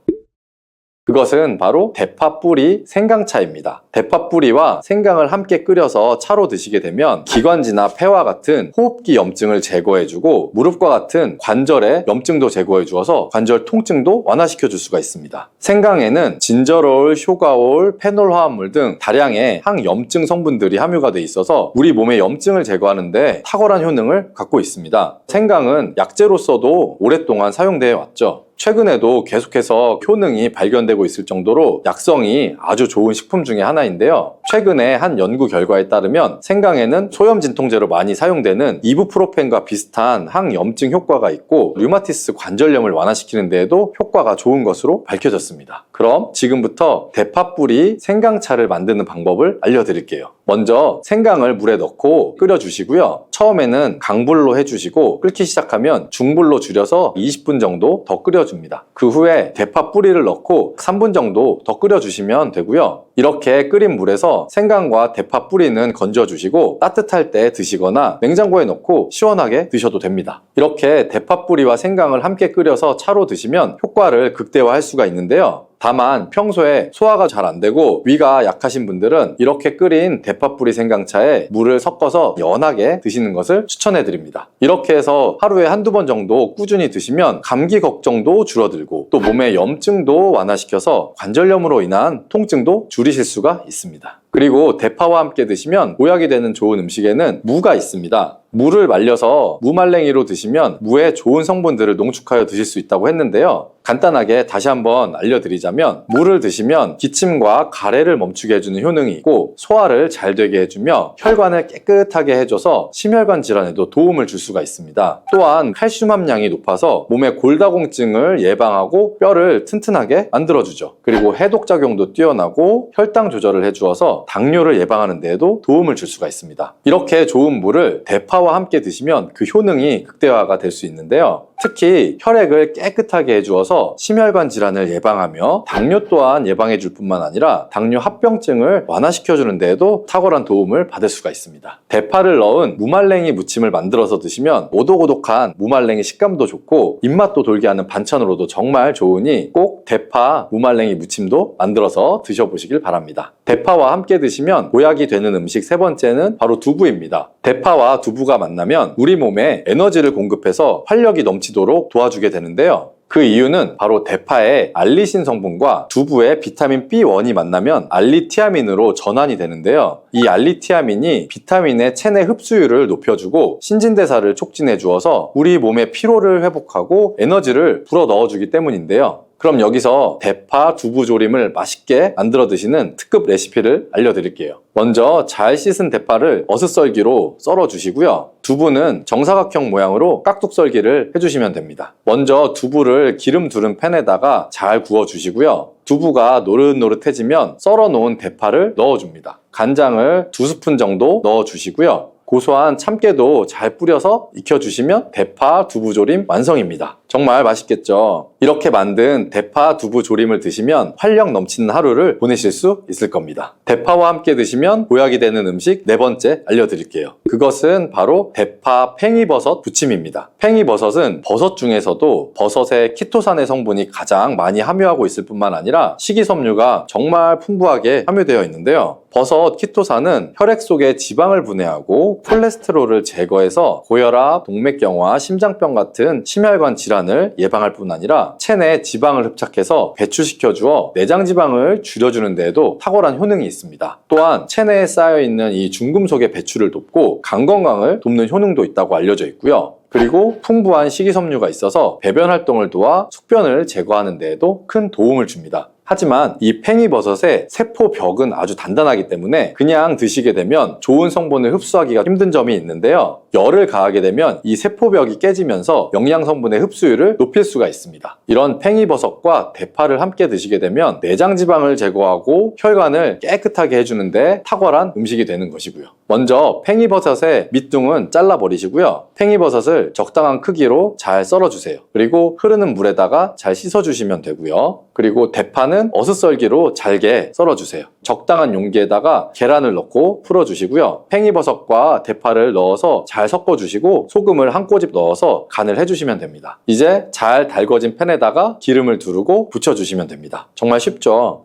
Speaker 1: 그것은 바로 대파 뿌리 생강차입니다. 대파 뿌리와 생강을 함께 끓여서 차로 드시게 되면 기관지나 폐와 같은 호흡기 염증을 제거해주고 무릎과 같은 관절의 염증도 제거해주어서 관절 통증도 완화시켜줄 수가 있습니다. 생강에는 진저롤, 쇼가올, 페놀 화합물 등 다량의 항염증 성분들이 함유가 돼 있어서 우리 몸의 염증을 제거하는데 탁월한 효능을 갖고 있습니다. 생강은 약재로서도 오랫동안 사용되어 왔죠. 최근에도 계속해서 효능이 발견되고 있을 정도로 약성이 아주 좋은 식품 중에 하나인데요. 최근에 한 연구 결과에 따르면 생강에는 소염 진통제로 많이 사용되는 이부프로펜과 비슷한 항염증 효과가 있고 류마티스 관절염을 완화시키는 데에도 효과가 좋은 것으로 밝혀졌습니다. 그럼 지금부터 대파 뿌리 생강차를 만드는 방법을 알려드릴게요. 먼저 생강을 물에 넣고 끓여주시고요. 처음에는 강불로 해주시고 끓기 시작하면 중불로 줄여서 20분 정도 더 끓여줍니다. 그 후에 대파 뿌리를 넣고 3분 정도 더 끓여주시면 되고요. 이렇게 끓인 물에서 생강과 대파 뿌리는 건져주시고 따뜻할 때 드시거나 냉장고에 넣고 시원하게 드셔도 됩니다. 이렇게 대파 뿌리와 생강을 함께 끓여서 차로 드시면 효과를 극대화할 수가 있는데요. 다만 평소에 소화가 잘 안 되고 위가 약하신 분들은 이렇게 끓인 대파뿌리 생강차에 물을 섞어서 연하게 드시는 것을 추천해 드립니다. 이렇게 해서 하루에 한두 번 정도 꾸준히 드시면 감기 걱정도 줄어들고 또 몸의 염증도 완화시켜서 관절염으로 인한 통증도 줄이실 수가 있습니다. 그리고 대파와 함께 드시면 보약이 되는 좋은 음식에는 무가 있습니다. 무를 말려서 무말랭이로 드시면 무의 좋은 성분들을 농축하여 드실 수 있다고 했는데요. 간단하게 다시 한번 알려드리자면 무를 드시면 기침과 가래를 멈추게 해주는 효능이 있고 소화를 잘 되게 해주며 혈관을 깨끗하게 해줘서 심혈관 질환에도 도움을 줄 수가 있습니다. 또한 칼슘 함량이 높아서 몸의 골다공증을 예방하고 뼈를 튼튼하게 만들어주죠. 그리고 해독작용도 뛰어나고 혈당 조절을 해주어서 당뇨를 예방하는 데에도 도움을 줄 수가 있습니다. 이렇게 좋은 무를 대파와 함께 드시면 그 효능이 극대화가 될 수 있는데요. 특히 혈액을 깨끗하게 해주어서 심혈관 질환을 예방하며 당뇨 또한 예방해 줄 뿐만 아니라 당뇨 합병증을 완화시켜주는 데에도 탁월한 도움을 받을 수가 있습니다. 대파를 넣은 무말랭이 무침을 만들어서 드시면 오독오독한 무말랭이 식감도 좋고 입맛도 돌게 하는 반찬으로도 정말 좋으니 꼭 대파 무말랭이 무침도 만들어서 드셔보시길 바랍니다. 대파와 함께 드시면 보약이 되는 음식 세 번째는 바로 두부입니다. 대파와 두부가 만나면 우리 몸에 에너지를 공급해서 활력이 넘치도록 도와주게 되는데요. 그 이유는 바로 대파의 알리신 성분과 두부의 비타민 B1이 만나면 알리티아민으로 전환이 되는데요. 이 알리티아민이 비타민의 체내 흡수율을 높여주고 신진대사를 촉진해 주어서 우리 몸의 피로를 회복하고 에너지를 불어 넣어주기 때문인데요. 그럼 여기서 대파 두부 조림을 맛있게 만들어 드시는 특급 레시피를 알려드릴게요. 먼저 잘 씻은 대파를 어슷썰기로 썰어 주시고요. 두부는 정사각형 모양으로 깍둑 썰기를 해주시면 됩니다. 먼저 두부를 기름 두른 팬에다가 잘 구워 주시고요. 두부가 노릇노릇해지면 썰어 놓은 대파를 넣어줍니다. 간장을 2스푼 정도 넣어주시고요. 고소한 참깨도 잘 뿌려서 익혀주시면 대파 두부조림 완성입니다. 정말 맛있겠죠? 이렇게 만든 대파 두부 조림을 드시면 활력 넘치는 하루를 보내실 수 있을 겁니다. 대파와 함께 드시면 보약이 되는 음식 네 번째 알려드릴게요. 그것은 바로 대파 팽이버섯 부침입니다. 팽이버섯은 버섯 중에서도 버섯의 키토산의 성분이 가장 많이 함유하고 있을 뿐만 아니라 식이섬유가 정말 풍부하게 함유되어 있는데요. 버섯 키토산은 혈액 속에 지방을 분해하고 콜레스테롤을 제거해서 고혈압, 동맥경화, 심장병 같은 심혈관 질환을 예방할 뿐 아니라 체내 지방을 흡착해서 배출시켜주어 내장 지방을 줄여주는 데에도 탁월한 효능이 있습니다. 또한 체내에 쌓여있는 이 중금속의 배출을 돕고 간 건강을 돕는 효능도 있다고 알려져 있고요. 그리고 풍부한 식이섬유가 있어서 배변 활동을 도와 숙변을 제거하는 데에도 큰 도움을 줍니다. 하지만 이 팽이버섯의 세포벽은 아주 단단하기 때문에 그냥 드시게 되면 좋은 성분을 흡수하기가 힘든 점이 있는데요. 열을 가하게 되면 이 세포벽이 깨지면서 영양 성분의 흡수율을 높일 수가 있습니다. 이런 팽이버섯과 대파를 함께 드시게 되면 내장 지방을 제거하고 혈관을 깨끗하게 해주는데 탁월한 음식이 되는 것이고요. 먼저 팽이버섯의 밑둥은 잘라버리시고요. 팽이버섯을 적당한 크기로 잘 썰어주세요. 그리고 흐르는 물에다가 잘 씻어주시면 되고요. 그리고 대파는 어슷썰기로 잘게 썰어주세요. 적당한 용기에다가 계란을 넣고 풀어주시고요. 팽이버섯과 대파를 넣어서 잘 섞어주시고 소금을 한 꼬집 넣어서 간을 해주시면 됩니다. 이제 잘 달궈진 팬에다가 기름을 두르고 부쳐주시면 됩니다. 정말 쉽죠?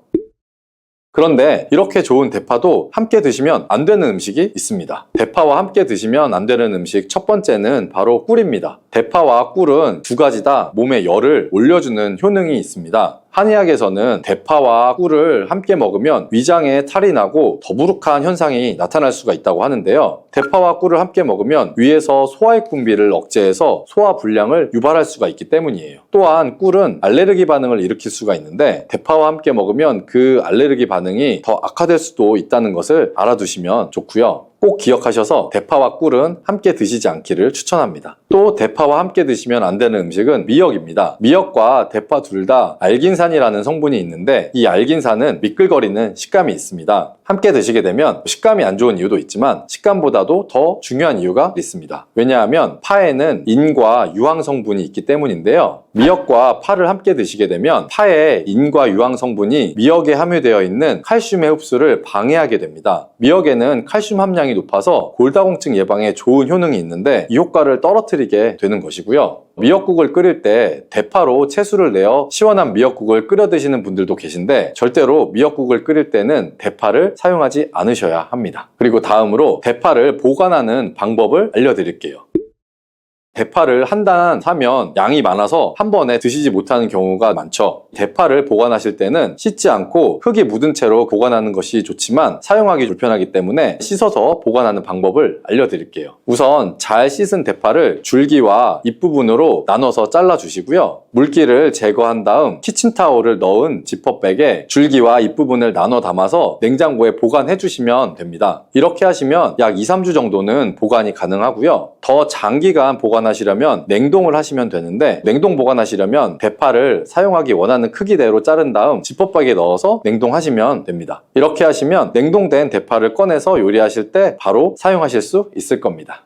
Speaker 1: 그런데 이렇게 좋은 대파도 함께 드시면 안 되는 음식이 있습니다. 대파와 함께 드시면 안 되는 음식 첫 번째는 바로 꿀입니다. 대파와 꿀은 두 가지 다 몸에 열을 올려주는 효능이 있습니다. 한의학에서는 대파와 꿀을 함께 먹으면 위장에 탈이 나고 더부룩한 현상이 나타날 수가 있다고 하는데요. 대파와 꿀을 함께 먹으면 위에서 소화액 분비를 억제해서 소화 불량을 유발할 수가 있기 때문이에요. 또한 꿀은 알레르기 반응을 일으킬 수가 있는데 대파와 함께 먹으면 그 알레르기 반응이 더 악화될 수도 있다는 것을 알아두시면 좋고요. 꼭 기억하셔서 대파와 꿀은 함께 드시지 않기를 추천합니다. 또 대파와 함께 드시면 안 되는 음식은 미역입니다. 미역과 대파 둘 다 알긴산이라는 성분이 있는데 이 알긴산은 미끌거리는 식감이 있습니다. 함께 드시게 되면 식감이 안 좋은 이유도 있지만 식감보다도 더 중요한 이유가 있습니다. 왜냐하면 파에는 인과 유황 성분이 있기 때문인데요. 미역과 파를 함께 드시게 되면 파에 인과 유황 성분이 미역에 함유되어 있는 칼슘의 흡수를 방해하게 됩니다. 미역에는 칼슘 함량이 높아서 골다공증 예방에 좋은 효능이 있는데 이 효과를 떨어뜨리게 되는 것이고요. 미역국을 끓일 때 대파로 채수를 내어 시원한 미역국을 끓여 드시는 분들도 계신데 절대로 미역국을 끓일 때는 대파를 사용하지 않으셔야 합니다. 그리고 다음으로 대파를 보관하는 방법을 알려드릴게요. 대파를 한 단 사면 양이 많아서 한 번에 드시지 못하는 경우가 많죠. 대파를 보관하실 때는 씻지 않고 흙이 묻은 채로 보관하는 것이 좋지만 사용하기 불편하기 때문에 씻어서 보관하는 방법을 알려드릴게요. 우선 잘 씻은 대파를 줄기와 잎부분으로 나눠서 잘라주시고요. 물기를 제거한 다음 키친타올을 넣은 지퍼백에 줄기와 잎부분을 나눠 담아서 냉장고에 보관해 주시면 됩니다. 이렇게 하시면 약 2-3주 정도는 보관이 가능하고요. 더 장기간 보관하시려면 냉동을 하시면 되는데 냉동 보관하시려면 대파를 사용하기 원하는 크기대로 자른 다음 지퍼백에 넣어서 냉동하시면 됩니다. 이렇게 하시면 냉동된 대파를 꺼내서 요리하실 때 바로 사용하실 수 있을 겁니다.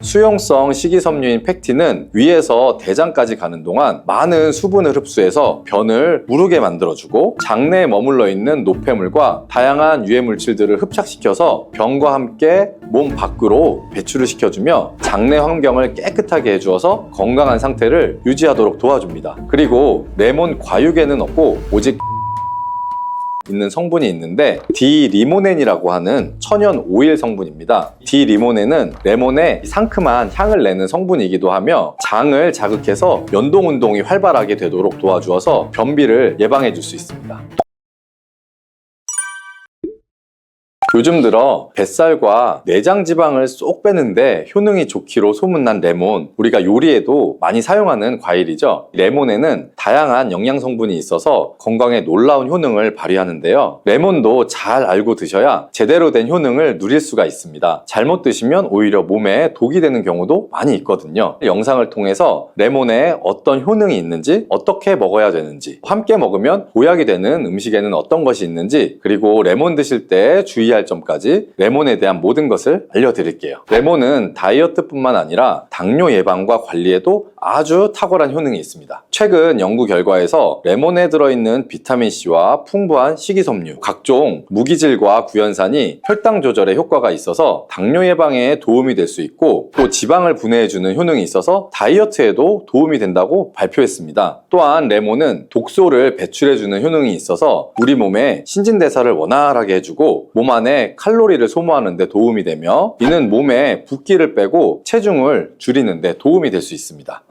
Speaker 1: 수용성 식이섬유인 팩틴은 위에서 대장까지 가는 동안 많은 수분을 흡수해서 변을 무르게 만들어주고 장내에 머물러 있는 노폐물과 다양한 유해 물질들을 흡착시켜서 변과 함께 몸 밖으로 배출을 시켜주며 장내 환경을 깨끗하게 해주어서 건강한 상태를 유지하도록 도와줍니다. 그리고 레몬 과육에는 없고 오직 있는 성분이 있는데 디리모넨이라고 하는 천연 오일 성분입니다. 디리모넨은 레몬의 상큼한 향을 내는 성분이기도 하며 장을 자극해서 연동 운동이 활발하게 되도록 도와주어서 변비를 예방해 줄 수 있습니다. 요즘 들어 뱃살과 내장 지방을 쏙 빼는데 효능이 좋기로 소문난 레몬, 우리가 요리에도 많이 사용하는 과일이죠. 레몬에는 다양한 영양 성분이 있어서 건강에 놀라운 효능을 발휘하는데요. 레몬도 잘 알고 드셔야 제대로 된 효능을 누릴 수가 있습니다. 잘못 드시면 오히려 몸에 독이 되는 경우도 많이 있거든요. 영상을 통해서 레몬에 어떤 효능이 있는지, 어떻게 먹어야 되는지, 함께 먹으면 보약이 되는 음식에는 어떤 것이 있는지, 그리고 레몬 드실 때 주의할 할 점까지 레몬에 대한 모든 것을 알려드릴게요. 레몬은 다이어트뿐만 아니라 당뇨 예방과 관리에도 아주 탁월한 효능이 있습니다. 최근 연구 결과에서 레몬에 들어있는 비타민C와 풍부한 식이섬유, 각종 무기질과 구연산이 혈당 조절에 효과가 있어서 당뇨 예방에 도움이 될 수 있고, 또 지방을 분해해주는 효능이 있어서 다이어트에도 도움이 된다고 발표했습니다. 또한 레몬은 독소를 배출해주는 효능이 있어서 우리 몸의 신진대사를 원활하게 해주고 몸 안에 칼로리를 소모하는 데 도움이 되며, 이는 몸에 붓기를 빼고 체중을 줄이는 데 도움이 될 수 있습니다.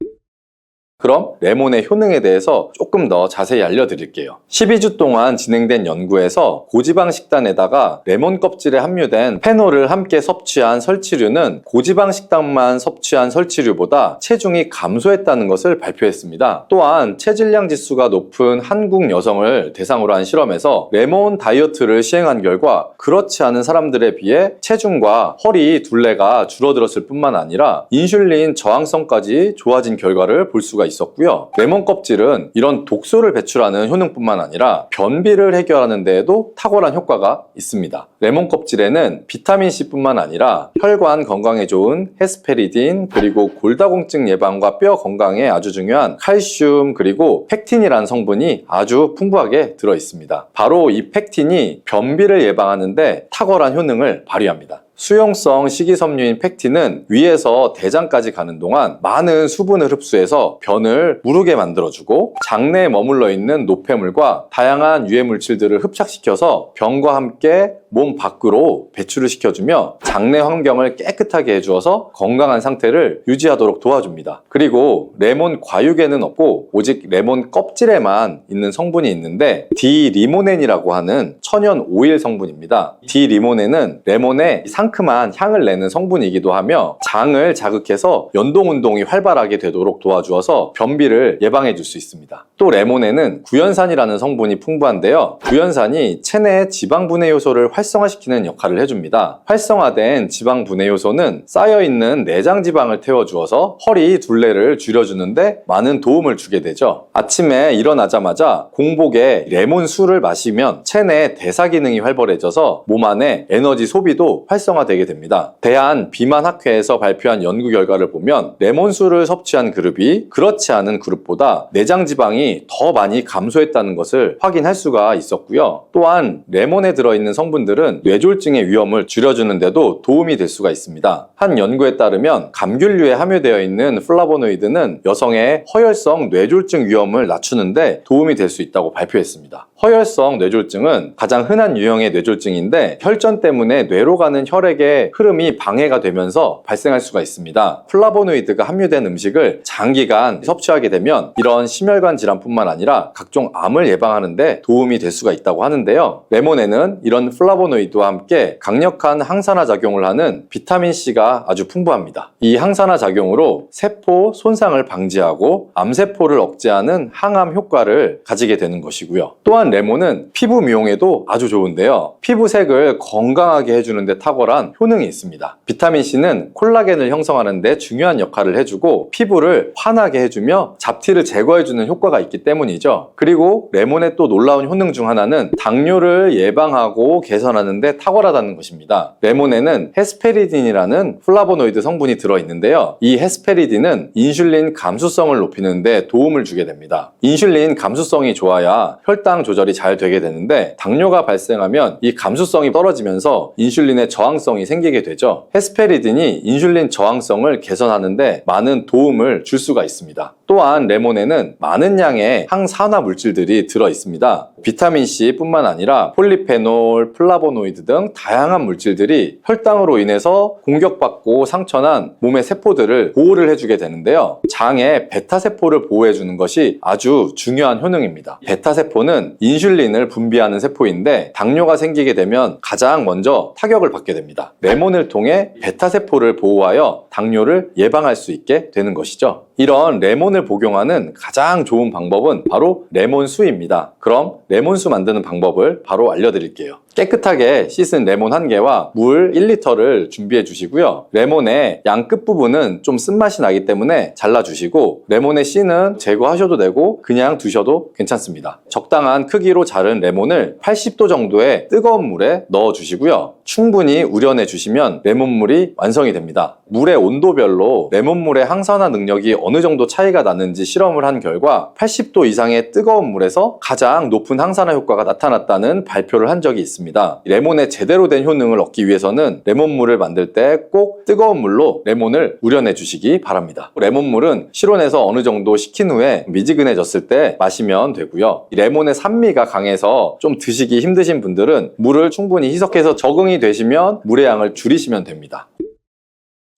Speaker 1: 그럼 레몬의 효능에 대해서 조금 더 자세히 알려드릴게요. 12주 동안 진행된 연구에서 고지방 식단에다가 레몬 껍질에 함유된 페놀을 함께 섭취한 설치류는 고지방 식단만 섭취한 설치류보다 체중이 감소했다는 것을 발표했습니다. 또한 체질량 지수가 높은 한국 여성을 대상으로 한 실험에서 레몬 다이어트를 시행한 결과 그렇지 않은 사람들에 비해 체중과 허리 둘레가 줄어들었을 뿐만 아니라 인슐린 저항성까지 좋아진 결과를 볼 수가 있었고요. 레몬 껍질은 이런 독소를 배출하는 효능뿐만 아니라 변비를 해결하는 데에도 탁월한 효과가 있습니다. 레몬 껍질에는 비타민C뿐만 아니라 혈관 건강에 좋은 헤스페리딘, 그리고 골다공증 예방과 뼈 건강에 아주 중요한 칼슘, 그리고 팩틴이라는 성분이 아주 풍부하게 들어있습니다. 바로 이 팩틴이 변비를 예방하는데 탁월한 효능을 발휘합니다. 수용성 식이섬유인 팩틴은 위에서 대장까지 가는 동안 많은 수분을 흡수해서 변을 무르게 만들어주고, 장내에 머물러 있는 노폐물과 다양한 유해 물질들을 흡착시켜서 변과 함께 몸 밖으로 배출을 시켜주며 장내 환경을 깨끗하게 해주어서 건강한 상태를 유지하도록 도와줍니다. 그리고 레몬 과육에는 없고 오직 레몬 껍질에만 있는 성분이 있는데 디리모넨이라고 하는 천연 오일 성분입니다. 디리모넨은 레몬의 상큼한 향을 내는 성분이기도 하며 장을 자극해서 연동 운동이 활발하게 되도록 도와주어서 변비를 예방해 줄 수 있습니다. 또 레몬에는 구연산이라는 성분이 풍부한데요. 구연산이 체내 지방 분해 요소를 활성화시키는 역할을 해줍니다. 활성화된 지방 분해 요소는 쌓여있는 내장 지방을 태워주어서 허리 둘레를 줄여주는데 많은 도움을 주게 되죠. 아침에 일어나자마자 공복에 레몬 술을 마시면 체내 대사 기능이 활발해져서 몸 안에 에너지 소비도 활성화되게 됩니다. 대한비만학회에서 발표한 연구 결과를 보면 레몬술을 섭취한 그룹이 그렇지 않은 그룹보다 내장 지방이 더 많이 감소했다는 것을 확인할 수가 있었고요. 또한 레몬에 들어있는 성분들은 뇌졸중의 위험을 줄여주는 데도 도움이 될 수가 있습니다. 한 연구에 따르면 감귤류에 함유되어 있는 플라보노이드는 여성의 허혈성 뇌졸중 위험을 낮추는데 도움이 될 수 있다고 발표했습니다. 허혈성 뇌졸중은 가장 흔한 유형의 뇌졸중인데 혈전 때문에 뇌로 가는 혈액의 흐름이 방해가 되면서 발생할 수가 있습니다. 플라보노이드가 함유된 음식을 장기간 섭취하게 되면 이런 심혈관 질환뿐만 아니라 각종 암을 예방하는 데 도움이 될 수가 있다고 하는데요. 레몬에는 이런 플라보노이드와 함께 강력한 항산화 작용을 하는 비타민C가 아주 풍부합니다. 이 항산화 작용으로 세포 손상을 방지하고 암세포를 억제하는 항암 효과를 가지게 되는 것이고요. 또한 레몬은 피부 미용에도 아주 좋은데요. 피부색을 건강하게 해주는 데 탁월한 효능이 있습니다. 비타민C는 콜라겐을 형성하는 데 중요한 역할을 해주고 피부를 환하게 해주며 잡티를 제거해주는 효과가 있기 때문이죠. 그리고 레몬의 또 놀라운 효능 중 하나는 당뇨를 예방하고 개선하는 데 탁월하다는 것입니다. 레몬에는 헤스페리딘이라는 플라보노이드 성분이 들어있는데요. 이 헤스페리딘은 인슐린 감수성을 높이는 데 도움을 주게 됩니다. 인슐린 감수성이 좋아야 혈당 조절이 잘 되게 되는데 당뇨가 발생하면 이 감수성이 떨어지면서 인슐린의 저항성이 생기게 되죠. 헤스페리딘이 인슐린 저항성을 개선하는데 많은 도움을 줄 수가 있습니다. 또한 레몬에는 많은 양의 항산화 물질들이 들어 있습니다. 비타민C 뿐만 아니라 폴리페놀, 플라보노이드 등 다양한 물질들이 혈당으로 인해서 공격받고 상처난 몸의 세포들을 보호를 해주게 되는데요. 장의 베타세포를 보호해주는 것이 아주 중요한 효능입니다. 베타세포는 인슐린을 분비하는 세포인데 당뇨가 생기게 되면 가장 먼저 타격을 받게 됩니다. 레몬을 통해 베타세포를 보호하여 당뇨를 예방할 수 있게 되는 것이죠. 이런 레몬을 복용하는 가장 좋은 방법은 바로 레몬수입니다. 그럼 레몬수 만드는 방법을 바로 알려드릴게요. 깨끗하게 씻은 레몬 1개와 물 1리터를 준비해 주시고요. 레몬의 양 끝부분은 좀 쓴맛이 나기 때문에 잘라주시고 레몬의 씨는 제거하셔도 되고 그냥 두셔도 괜찮습니다. 적당한 크기로 자른 레몬을 80도 정도의 뜨거운 물에 넣어 주시고요. 충분히 우려내 주시면 레몬물이 완성이 됩니다. 물의 온도별로 레몬물의 항산화 능력이 어느 정도 차이가 나는지 실험을 한 결과 80도 이상의 뜨거운 물에서 가장 높은 항산화 효과가 나타났다는 발표를 한 적이 있습니다. 레몬의 제대로 된 효능을 얻기 위해서는 레몬물을 만들 때 꼭 뜨거운 물로 레몬을 우려내 주시기 바랍니다. 레몬물은 실온에서 어느 정도 식힌 후에 미지근해졌을 때 마시면 되고요. 레몬의 산미가 강해서 좀 드시기 힘드신 분들은 물을 충분히 희석해서 적응이 되시면 물의 양을 줄이시면 됩니다.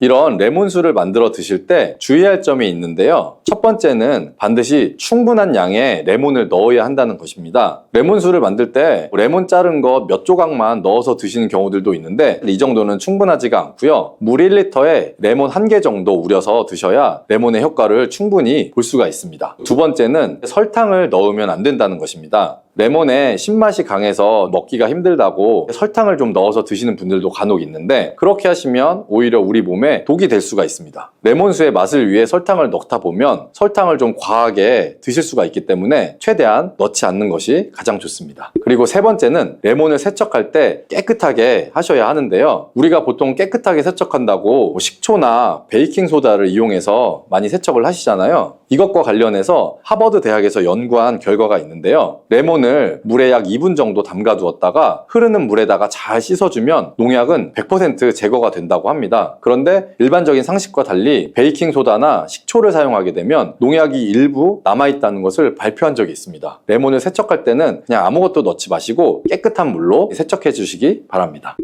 Speaker 1: 이런 레몬수를 만들어 드실 때 주의할 점이 있는데요. 첫 번째는 반드시 충분한 양의 레몬을 넣어야 한다는 것입니다. 레몬수를 만들 때 레몬 자른 거 몇 조각만 넣어서 드시는 경우들도 있는데 이 정도는 충분하지가 않고요. 물 1리터에 레몬 1개 정도 우려서 드셔야 레몬의 효과를 충분히 볼 수가 있습니다. 두 번째는 설탕을 넣으면 안 된다는 것입니다. 레몬의 신맛이 강해서 먹기가 힘들다고 설탕을 좀 넣어서 드시는 분들도 간혹 있는데 그렇게 하시면 오히려 우리 몸에 독이 될 수가 있습니다. 레몬수의 맛을 위해 설탕을 넣다 보면 설탕을 좀 과하게 드실 수가 있기 때문에 최대한 넣지 않는 것이 가장 좋습니다. 그리고 세 번째는 레몬을 세척할 때 깨끗하게 하셔야 하는데요. 우리가 보통 깨끗하게 세척한다고 식초나 베이킹소다를 이용해서 많이 세척을 하시잖아요. 이것과 관련해서 하버드 대학에서 연구한 결과가 있는데요. 레몬을 물에 약 2분 정도 담가 두었다가 흐르는 물에다가 잘 씻어주면 농약은 100% 제거가 된다고 합니다. 그런데 일반적인 상식과 달리 베이킹소다나 식초를 사용하게 되면 농약이 일부 남아있다는 것을 발표한 적이 있습니다. 레몬을 세척할 때는 그냥 아무것도 넣지 마시고 깨끗한 물로 세척해 주시기 바랍니다.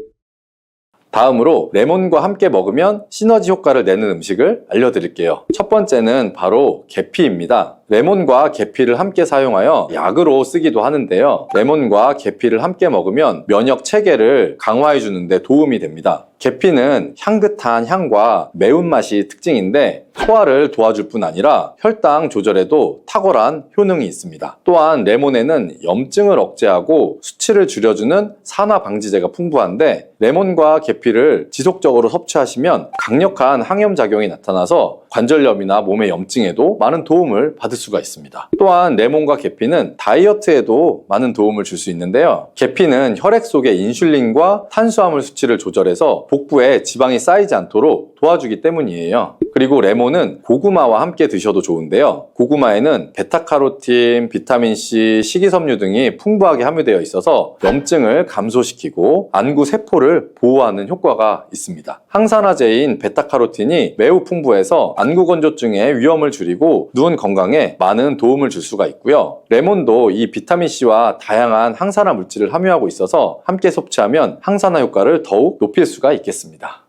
Speaker 1: 다음으로 레몬과 함께 먹으면 시너지 효과를 내는 음식을 알려드릴게요. 첫 번째는 바로 계피입니다. 레몬과 계피를 함께 사용하여 약으로 쓰기도 하는데요. 레몬과 계피를 함께 먹으면 면역 체계를 강화해 주는데 도움이 됩니다. 계피는 향긋한 향과 매운맛이 특징인데 소화를 도와줄 뿐 아니라 혈당 조절에도 탁월한 효능이 있습니다. 또한 레몬에는 염증을 억제하고 수치를 줄여주는 산화 방지제가 풍부한데 레몬과 계피를 지속적으로 섭취하시면 강력한 항염작용이 나타나서 관절염이나 몸의 염증에도 많은 도움을 받을 수가 있습니다. 또한 레몬과 계피는 다이어트에도 많은 도움을 줄 수 있는데요. 계피는 혈액 속의 인슐린과 탄수화물 수치를 조절해서 복부에 지방이 쌓이지 않도록 도와주기 때문이에요. 그리고 레몬은 고구마와 함께 드셔도 좋은데요. 고구마에는 베타카로틴, 비타민C, 식이섬유 등이 풍부하게 함유되어 있어서 염증을 감소시키고 안구 세포를 보호하는 효과가 있습니다. 항산화제인 베타카로틴이 매우 풍부해서 안구 건조증의 위험을 줄이고 눈 건강에 많은 도움을 줄 수가 있고요. 레몬도 이 비타민C와 다양한 항산화 물질을 함유하고 있어서 함께 섭취하면 항산화 효과를 더욱 높일 수가 있겠습니다.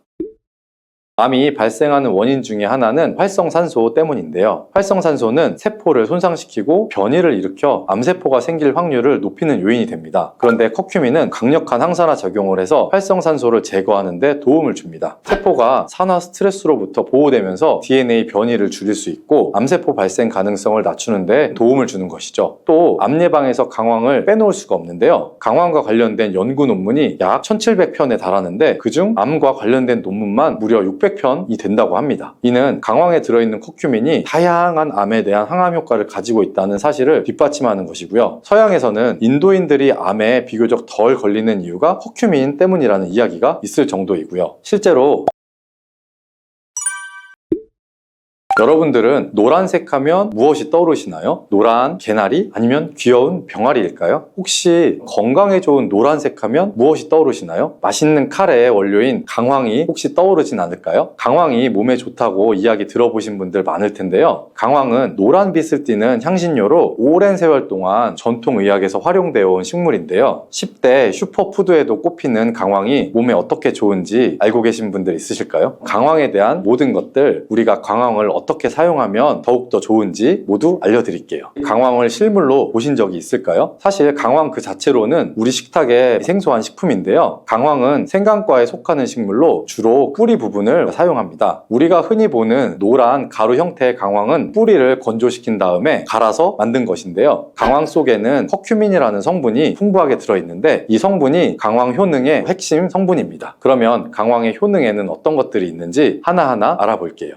Speaker 1: 암이 발생하는 원인 중에 하나는 활성산소 때문인데요. 활성산소는 세포를 손상시키고 변이를 일으켜 암세포가 생길 확률을 높이는 요인이 됩니다. 그런데 커큐민은 강력한 항산화 작용을 해서 활성산소를 제거하는 데 도움을 줍니다. 세포가 산화 스트레스로부터 보호되면서 DNA 변이를 줄일 수 있고 암세포 발생 가능성을 낮추는 데 도움을 주는 것이죠. 또 암 예방에서 강황을 빼놓을 수가 없는데요. 강황과 관련된 연구 논문이 약 1700편에 달하는데 그중 암과 관련된 논문만 무려 600편이 된다고 합니다. 이는 강황에 들어있는 커큐민이 다양한 암에 대한 항암 효과를 가지고 있다는 사실을 뒷받침하는 것이고요. 서양에서는 인도인들이 암에 비교적 덜 걸리는 이유가 커큐민 때문이라는 이야기가 있을 정도이고요. 실제로 여러분들은 노란색 하면 무엇이 떠오르시나요? 노란 개나리? 아니면 귀여운 병아리일까요? 혹시 건강에 좋은 노란색 하면 무엇이 떠오르시나요? 맛있는 카레의 원료인 강황이 혹시 떠오르진 않을까요? 강황이 몸에 좋다고 이야기 들어보신 분들 많을 텐데요. 강황은 노란빛을 띠는 향신료로 오랜 세월 동안 전통의학에서 활용되어 온 식물인데요. 10대 슈퍼푸드에도 꼽히는 강황이 몸에 어떻게 좋은지 알고 계신 분들 있으실까요? 강황에 대한 모든 것들, 우리가 강황을 어떻게 사용하면 더욱더 좋은지 모두 알려드릴게요. 강황을 실물로 보신 적이 있을까요? 사실 강황 그 자체로는 우리 식탁에 생소한 식품인데요. 강황은 생강과에 속하는 식물로 주로 뿌리 부분을 사용합니다. 우리가 흔히 보는 노란 가루 형태의 강황은 뿌리를 건조시킨 다음에 갈아서 만든 것인데요. 강황 속에는 커큐민이라는 성분이 풍부하게 들어있는데 이 성분이 강황 효능의 핵심 성분입니다. 그러면 강황의 효능에는 어떤 것들이 있는지 하나하나 알아볼게요.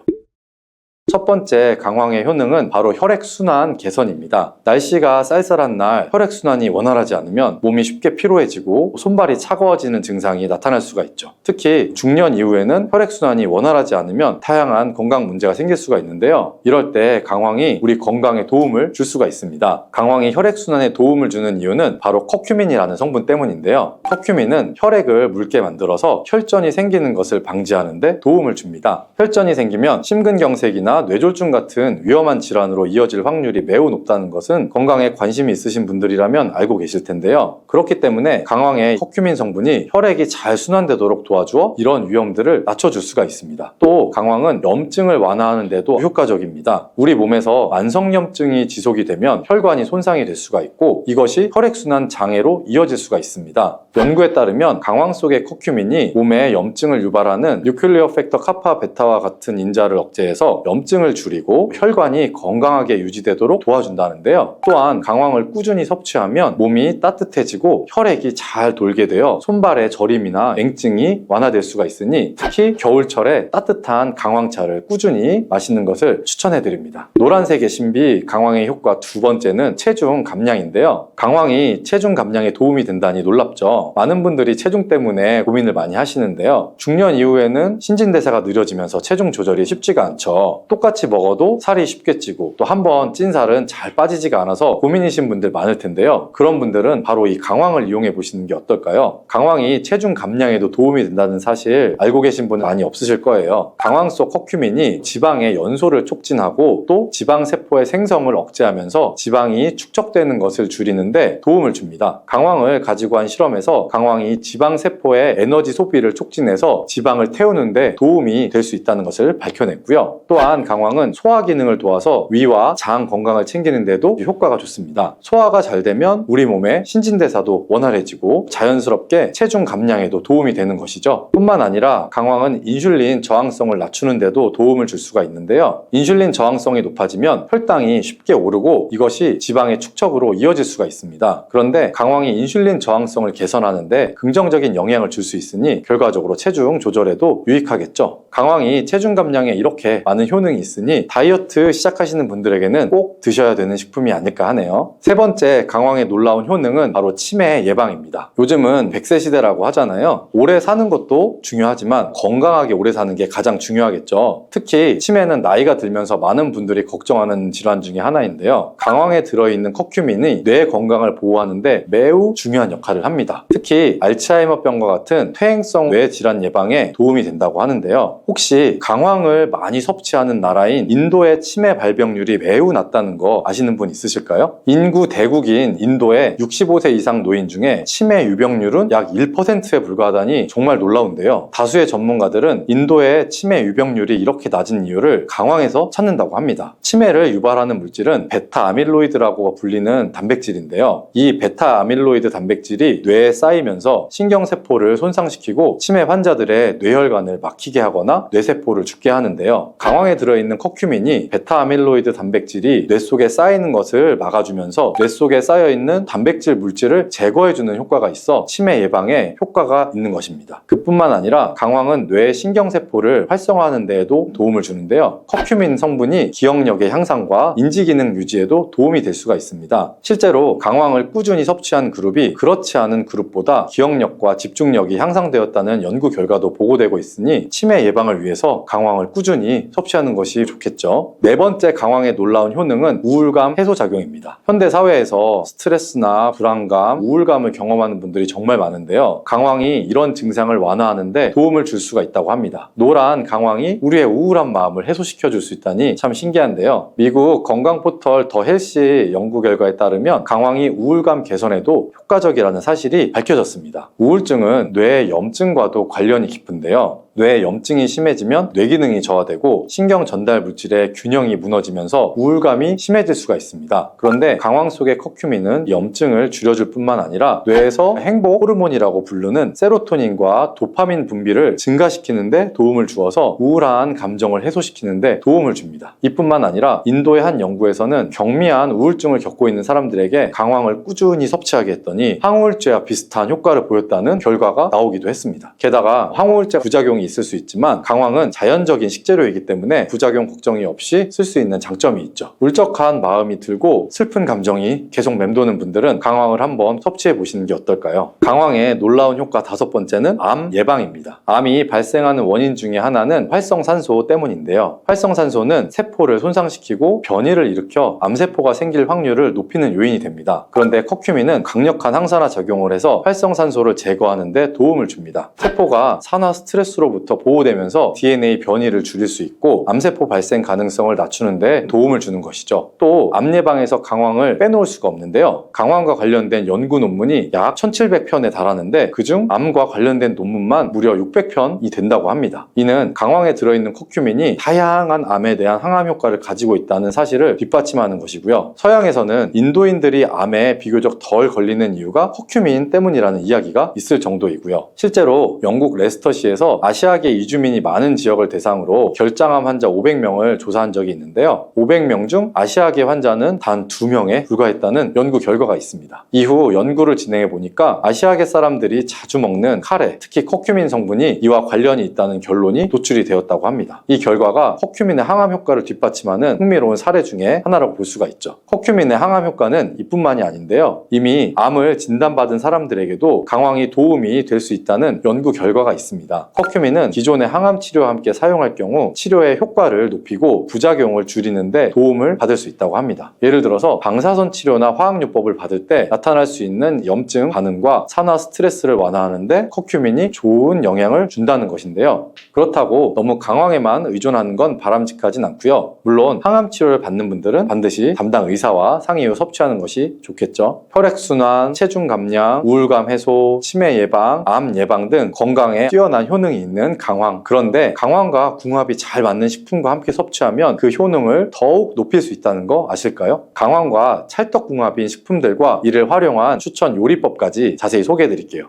Speaker 1: 첫 번째 강황의 효능은 바로 혈액순환 개선입니다. 날씨가 쌀쌀한 날 혈액순환이 원활하지 않으면 몸이 쉽게 피로해지고 손발이 차가워지는 증상이 나타날 수가 있죠. 특히 중년 이후에는 혈액순환이 원활하지 않으면 다양한 건강 문제가 생길 수가 있는데요. 이럴 때 강황이 우리 건강에 도움을 줄 수가 있습니다. 강황이 혈액순환에 도움을 주는 이유는 바로 커큐민이라는 성분 때문인데요. 커큐민은 혈액을 묽게 만들어서 혈전이 생기는 것을 방지하는 데 도움을 줍니다. 혈전이 생기면 심근경색이나 뇌졸중 같은 위험한 질환으로 이어질 확률이 매우 높다는 것은 건강에 관심이 있으신 분들이라면 알고 계실 텐데요. 그렇기 때문에 강황의 커큐민 성분이 혈액이 잘 순환되도록 도와주어 이런 위험들을 낮춰줄 수가 있습니다. 또 강황은 염증을 완화하는 데도 효과적입니다. 우리 몸에서 만성염증이 지속이 되면 혈관이 손상이 될 수가 있고 이것이 혈액순환 장애로 이어질 수가 있습니다. 연구에 따르면 강황 속의 커큐민이 몸에 염증을 유발하는 뉴클리어 팩터 카파 베타와 같은 인자를 억제해서 염증을 줄이고 혈관이 건강하게 유지되도록 도와준다는데요. 또한 강황을 꾸준히 섭취하면 몸이 따뜻해지고 혈액이 잘 돌게 되어 손발의 저림이나 냉증이 완화될 수가 있으니 특히 겨울철에 따뜻한 강황차를 꾸준히 마시는 것을 추천해드립니다. 노란색의 신비 강황의 효과 두 번째는 체중 감량인데요. 강황이 체중 감량에 도움이 된다니 놀랍죠. 많은 분들이 체중 때문에 고민을 많이 하시는데요. 중년 이후에는 신진대사가 느려지면서 체중 조절이 쉽지가 않죠. 똑같이 먹어도 살이 쉽게 찌고 또 한 번 찐 살은 잘 빠지지가 않아서 고민이신 분들 많을 텐데요. 그런 분들은 바로 이 강황을 이용해 보시는 게 어떨까요? 강황이 체중 감량에도 도움이 된다는 사실 알고 계신 분 많이 없으실 거예요. 강황 속 커큐민이 지방의 연소를 촉진하고 또 지방세포의 생성을 억제하면서 지방이 축적되는 것을 줄이는데 도움을 줍니다. 강황을 가지고 한 실험에서 강황이 지방세포의 에너지 소비를 촉진해서 지방을 태우는데 도움이 될 수 있다는 것을 밝혀냈고요. 또한 강황은 소화 기능을 도와서 위와 장 건강을 챙기는 데도 효과가 좋습니다. 소화가 잘 되면 우리 몸의 신진대사도 원활해지고 자연스럽게 체중 감량에도 도움이 되는 것이죠. 뿐만 아니라 강황은 인슐린 저항성을 낮추는 데도 도움을 줄 수가 있는데요. 인슐린 저항성이 높아지면 혈당이 쉽게 오르고 이것이 지방의 축적으로 이어질 수가 있습니다. 그런데 강황이 인슐린 저항성을 개선하는 데 긍정적인 영향을 줄 수 있으니 결과적으로 체중 조절에도 유익하겠죠. 강황이 체중 감량에 이렇게 많은 효능이 있으니 다이어트 시작하시는 분들에게는 꼭 드셔야 되는 식품이 아닐까 하네요. 세 번째 강황의 놀라운 효능은 바로 치매 예방입니다. 요즘은 100세 시대라고 하잖아요. 오래 사는 것도 중요하지만 건강하게 오래 사는 게 가장 중요하겠죠. 특히 치매는 나이가 들면서 많은 분들이 걱정하는 질환 중에 하나인데요. 강황에 들어있는 커큐민이 뇌 건강을 보호하는데 매우 중요한 역할을 합니다. 특히 알츠하이머병과 같은 퇴행성 뇌 질환 예방에 도움이 된다고 하는데요. 혹시 강황을 많이 섭취하는 나라인 인도의 치매 발병률이 매우 낮다는 거 아시는 분 있으실까요? 인구 대국인 인도의 65세 이상 노인 중에 치매 유병률은 약 1%에 불과하다니 정말 놀라운데요. 다수의 전문가들은 인도의 치매 유병률이 이렇게 낮은 이유를 강황에서 찾는다고 합니다. 치매를 유발하는 물질은 베타 아밀로이드라고 불리는 단백질인데요. 이 베타 아밀로이드 단백질이 뇌에 쌓이면서 신경세포를 손상시키고 치매 환자들의 뇌혈관을 막히게 하거나 뇌세포를 죽게 하는데요. 강황에 들어있는 커큐민이 베타 아밀로이드 단백질이 뇌 속에 쌓이는 것을 막아주면서 뇌 속에 쌓여있는 단백질 물질을 제거해주는 효과가 있어 치매 예방에 효과가 있는 것입니다. 그뿐만 아니라 강황은 뇌 신경세포를 활성화하는 데에도 도움을 주는데요. 커큐민 성분이 기억력의 향상과 인지기능 유지에도 도움이 될 수가 있습니다. 실제로 강황을 꾸준히 섭취한 그룹이 그렇지 않은 그룹보다 기억력과 집중력이 향상되었다는 연구 결과도 보고되고 있으니 치매 예방을 위해서 강황을 꾸준히 섭취하는 것이 좋겠죠. 네 번째 강황의 놀라운 효능은 우울감 해소 작용입니다. 현대 사회에서 스트레스나 불안감, 우울감을 경험하는 분들이 정말 많은데요. 강황이 이런 증상을 완화하는데 도움을 줄 수가 있다고 합니다. 노란 강황이 우리의 우울한 마음을 해소시켜 줄 수 있다니 참 신기한데요. 미국 건강 포털 더 헬시 연구 결과에 따르면 강황이 우울감 개선에도 효과적이라는 사실이 밝혀졌습니다. 우울증은 뇌의 염증과도 관련이 깊은데요. 뇌에 염증이 심해지면 뇌기능이 저하되고 신경 전달 물질의 균형이 무너지면서 우울감이 심해질 수가 있습니다. 그런데 강황 속의 커큐민은 염증을 줄여줄 뿐만 아니라 뇌에서 행복 호르몬이라고 부르는 세로토닌과 도파민 분비를 증가시키는데 도움을 주어서 우울한 감정을 해소시키는데 도움을 줍니다. 이뿐만 아니라 인도의 한 연구에서는 경미한 우울증을 겪고 있는 사람들에게 강황을 꾸준히 섭취하게 했더니 항우울제와 비슷한 효과를 보였다는 결과가 나오기도 했습니다. 게다가 항우울제 부작용이 있을 수 있지만 강황은 자연적인 식재료이기 때문에 부작용 걱정이 없이 쓸 수 있는 장점이 있죠. 울적한 마음이 들고 슬픈 감정이 계속 맴도는 분들은 강황을 한번 섭취해 보시는 게 어떨까요? 강황의 놀라운 효과 5번째는 암 예방입니다. 암이 발생하는 원인 중에 하나는 활성산소 때문인데요. 활성산소는 세포를 손상시키고 변이를 일으켜 암세포가 생길 확률을 높이는 요인이 됩니다. 그런데 커큐민은 강력한 항산화 작용을 해서 활성산소를 제거하는 데 도움을 줍니다. 세포가 산화 스트레스로부터 보호되면서 DNA 변이를 줄일 수 있고 암세포 발생 가능성을 낮추는 데 도움을 주는 것이죠. 또 암 예방에서 강황을 빼놓을 수가 없는데요. 강황과 관련된 연구 논문이 약 1700편에 달하는데 그중 암과 관련된 논문만 무려 600편이 된다고 합니다. 이는 강황에 들어있는 커큐민이 다양한 암에 대한 항암 효과를 가지고 있다는 사실을 뒷받침하는 것이고요. 서양에서는 인도인들이 암에 비교적 덜 걸리는 이유가 커큐민 때문이라는 이야기가 있을 정도이고요. 실제로 영국 레스터시에서 아시아계 이주민이 많은 지역을 대상으로 결장암 환자 500명을 조사한 적이 있는데요. 500명 중 아시아계 환자는 단 2명에 불과했다는 연구 결과가 있습니다. 이후 연구를 진행해 보니까 아시아계 사람들이 자주 먹는 카레, 특히 커큐민 성분이 이와 관련이 있다는 결론이 도출이 되었다고 합니다. 이 결과가 커큐민의 항암 효과를 뒷받침하는 흥미로운 사례 중에 하나라고 볼 수가 있죠. 커큐민의 항암 효과는 이뿐만이 아닌데요. 이미 암을 진단받은 사람들에게도 강황이 도움이 될 수 있다는 연구 결과가 있습니다. 커큐민은 기존의 항암 치료와 함께 사용할 경우 치료의 효과를 높이고 부작용을 줄이는데 도움을 받을 수 있다고 합니다. 예를 들어서 방사선 치료나 화학요법을 받을 때 나타날 수 있는 염증 반응과 산화 스트레스를 완화하는데 커큐민이 좋은 영향을 준다는 것인데요. 그렇다고 너무 강황에만 의존하는 건 바람직하진 않고요. 물론 항암 치료를 받는 분들은 반드시 담당 의사와 상의 후 섭취하는 것이 좋겠죠. 혈액순환, 체중 감량, 우울감 해소, 치매 예방, 암 예방 등 건강에 뛰어난 효능이 있는 강황. 그런데 강황과 궁합이 잘 맞는 식품과 함께 섭취하면 그 효능을 더욱 높일 수 있다는 거 아실까요? 강황과 찰떡궁합인 식품들과 이를 활용한 추천 요리법까지 자세히 소개해 드릴게요.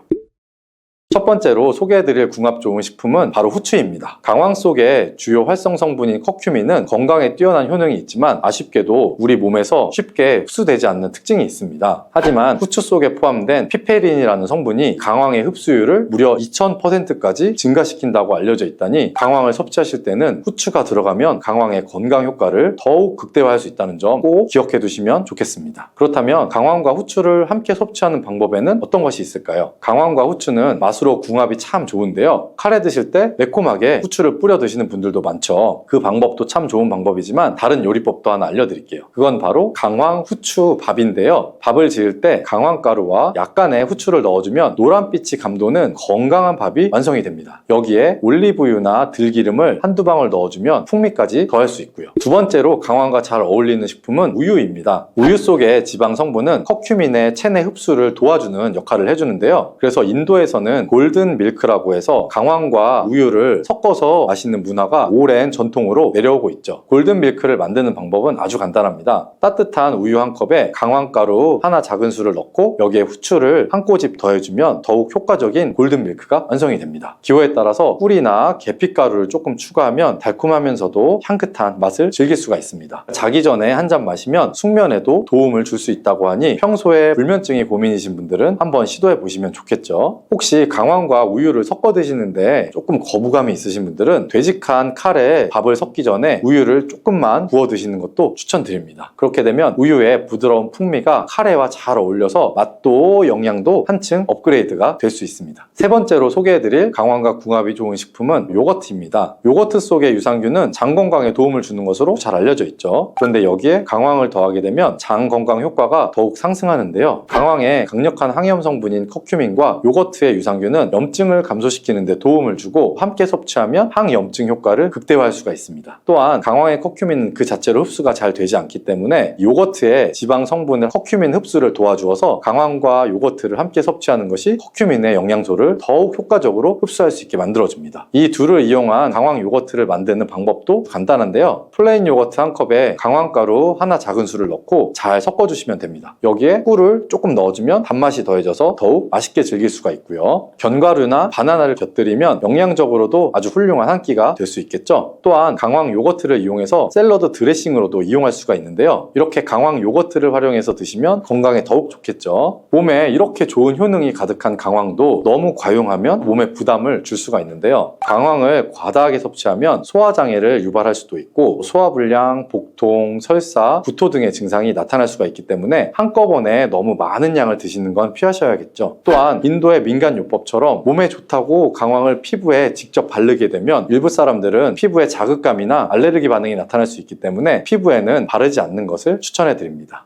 Speaker 1: 첫 번째로 소개해드릴 궁합 좋은 식품은 바로 후추입니다. 강황 속의 주요 활성 성분인 커큐민은 건강에 뛰어난 효능이 있지만 아쉽게도 우리 몸에서 쉽게 흡수되지 않는 특징이 있습니다. 하지만 후추 속에 포함된 피페린이라는 성분이 강황의 흡수율을 무려 2000%까지 증가시킨다고 알려져 있다니 강황을 섭취하실 때는 후추가 들어가면 강황의 건강 효과를 더욱 극대화할 수 있다는 점 꼭 기억해 두시면 좋겠습니다. 그렇다면 강황과 후추를 함께 섭취하는 방법에는 어떤 것이 있을까요? 강황과 후추는 맛으로 궁합이 참 좋은데요. 카레 드실 때 매콤하게 후추를 뿌려 드시는 분들도 많죠. 그 방법도 참 좋은 방법이지만 다른 요리법도 하나 알려드릴게요. 그건 바로 강황 후추 밥인데요. 밥을 지을 때 강황가루와 약간의 후추를 넣어주면 노란빛이 감도는 건강한 밥이 완성이 됩니다. 여기에 올리브유나 들기름을 한두 방울 넣어주면 풍미까지 더할 수 있고요. 두 번째로 강황과 잘 어울리는 식품은 우유입니다. 우유 속의 지방 성분은 커큐민의 체내 흡수를 도와주는 역할을 해주는데요. 그래서 인도에서는 골든 밀크라고 해서 강황과 우유를 섞어서 마시는 문화가 오랜 전통으로 내려오고 있죠. 골든 밀크를 만드는 방법은 아주 간단합니다. 따뜻한 우유 한 컵에 강황가루 하나 작은술을 넣고 여기에 후추를 한 꼬집 더해주면 더욱 효과적인 골든 밀크가 완성이 됩니다. 기호에 따라서 꿀이나 계피가루를 조금 추가하면 달콤하면서도 향긋한 맛을 즐길 수가 있습니다. 자기 전에 한 잔 마시면 숙면에도 도움을 줄 수 있다고 하니 평소에 불면증이 고민이신 분들은 한번 시도해 보시면 좋겠죠. 혹시 강황과 우유를 섞어 드시는데 조금 거부감이 있으신 분들은 되직한 카레에 밥을 섞기 전에 우유를 조금만 부어 드시는 것도 추천드립니다. 그렇게 되면 우유의 부드러운 풍미가 카레와 잘 어울려서 맛도 영양도 한층 업그레이드가 될 수 있습니다. 세 번째로 소개해드릴 강황과 궁합이 좋은 식품은 요거트입니다. 요거트 속의 유산균은 장 건강에 도움을 주는 것으로 잘 알려져 있죠. 그런데 여기에 강황을 더하게 되면 장 건강 효과가 더욱 상승하는데요. 강황의 강력한 항염 성분인 커큐민과 요거트의 유산균 유산균은 염증을 감소시키는 데 도움을 주고 함께 섭취하면 항염증 효과를 극대화할 수가 있습니다. 또한 강황의 커큐민은 그 자체로 흡수가 잘 되지 않기 때문에 요거트의 지방 성분을 커큐민 흡수를 도와주어서 강황과 요거트를 함께 섭취하는 것이 커큐민의 영양소를 더욱 효과적으로 흡수할 수 있게 만들어줍니다. 이 둘을 이용한 강황 요거트를 만드는 방법도 간단한데요. 플레인 요거트 한 컵에 강황가루 하나 작은 수를 넣고 잘 섞어주시면 됩니다. 여기에 꿀을 조금 넣어주면 단맛이 더해져서 더욱 맛있게 즐길 수가 있고요. 견과류나 바나나를 곁들이면 영양적으로도 아주 훌륭한 한 끼가 될 수 있겠죠. 또한 강황 요거트를 이용해서 샐러드 드레싱으로도 이용할 수가 있는데요. 이렇게 강황 요거트를 활용해서 드시면 건강에 더욱 좋겠죠. 몸에 이렇게 좋은 효능이 가득한 강황도 너무 과용하면 몸에 부담을 줄 수가 있는데요. 강황을 과다하게 섭취하면 소화장애를 유발할 수도 있고 소화불량, 복통, 설사, 구토 등의 증상이 나타날 수가 있기 때문에 한꺼번에 너무 많은 양을 드시는 건 피하셔야겠죠. 또한 인도의 민간요법처럼 몸에 좋다고 강황을 피부에 직접 바르게 되면 일부 사람들은 피부에 자극감이나 알레르기 반응이 나타날 수 있기 때문에 피부에는 바르지 않는 것을 추천해 드립니다.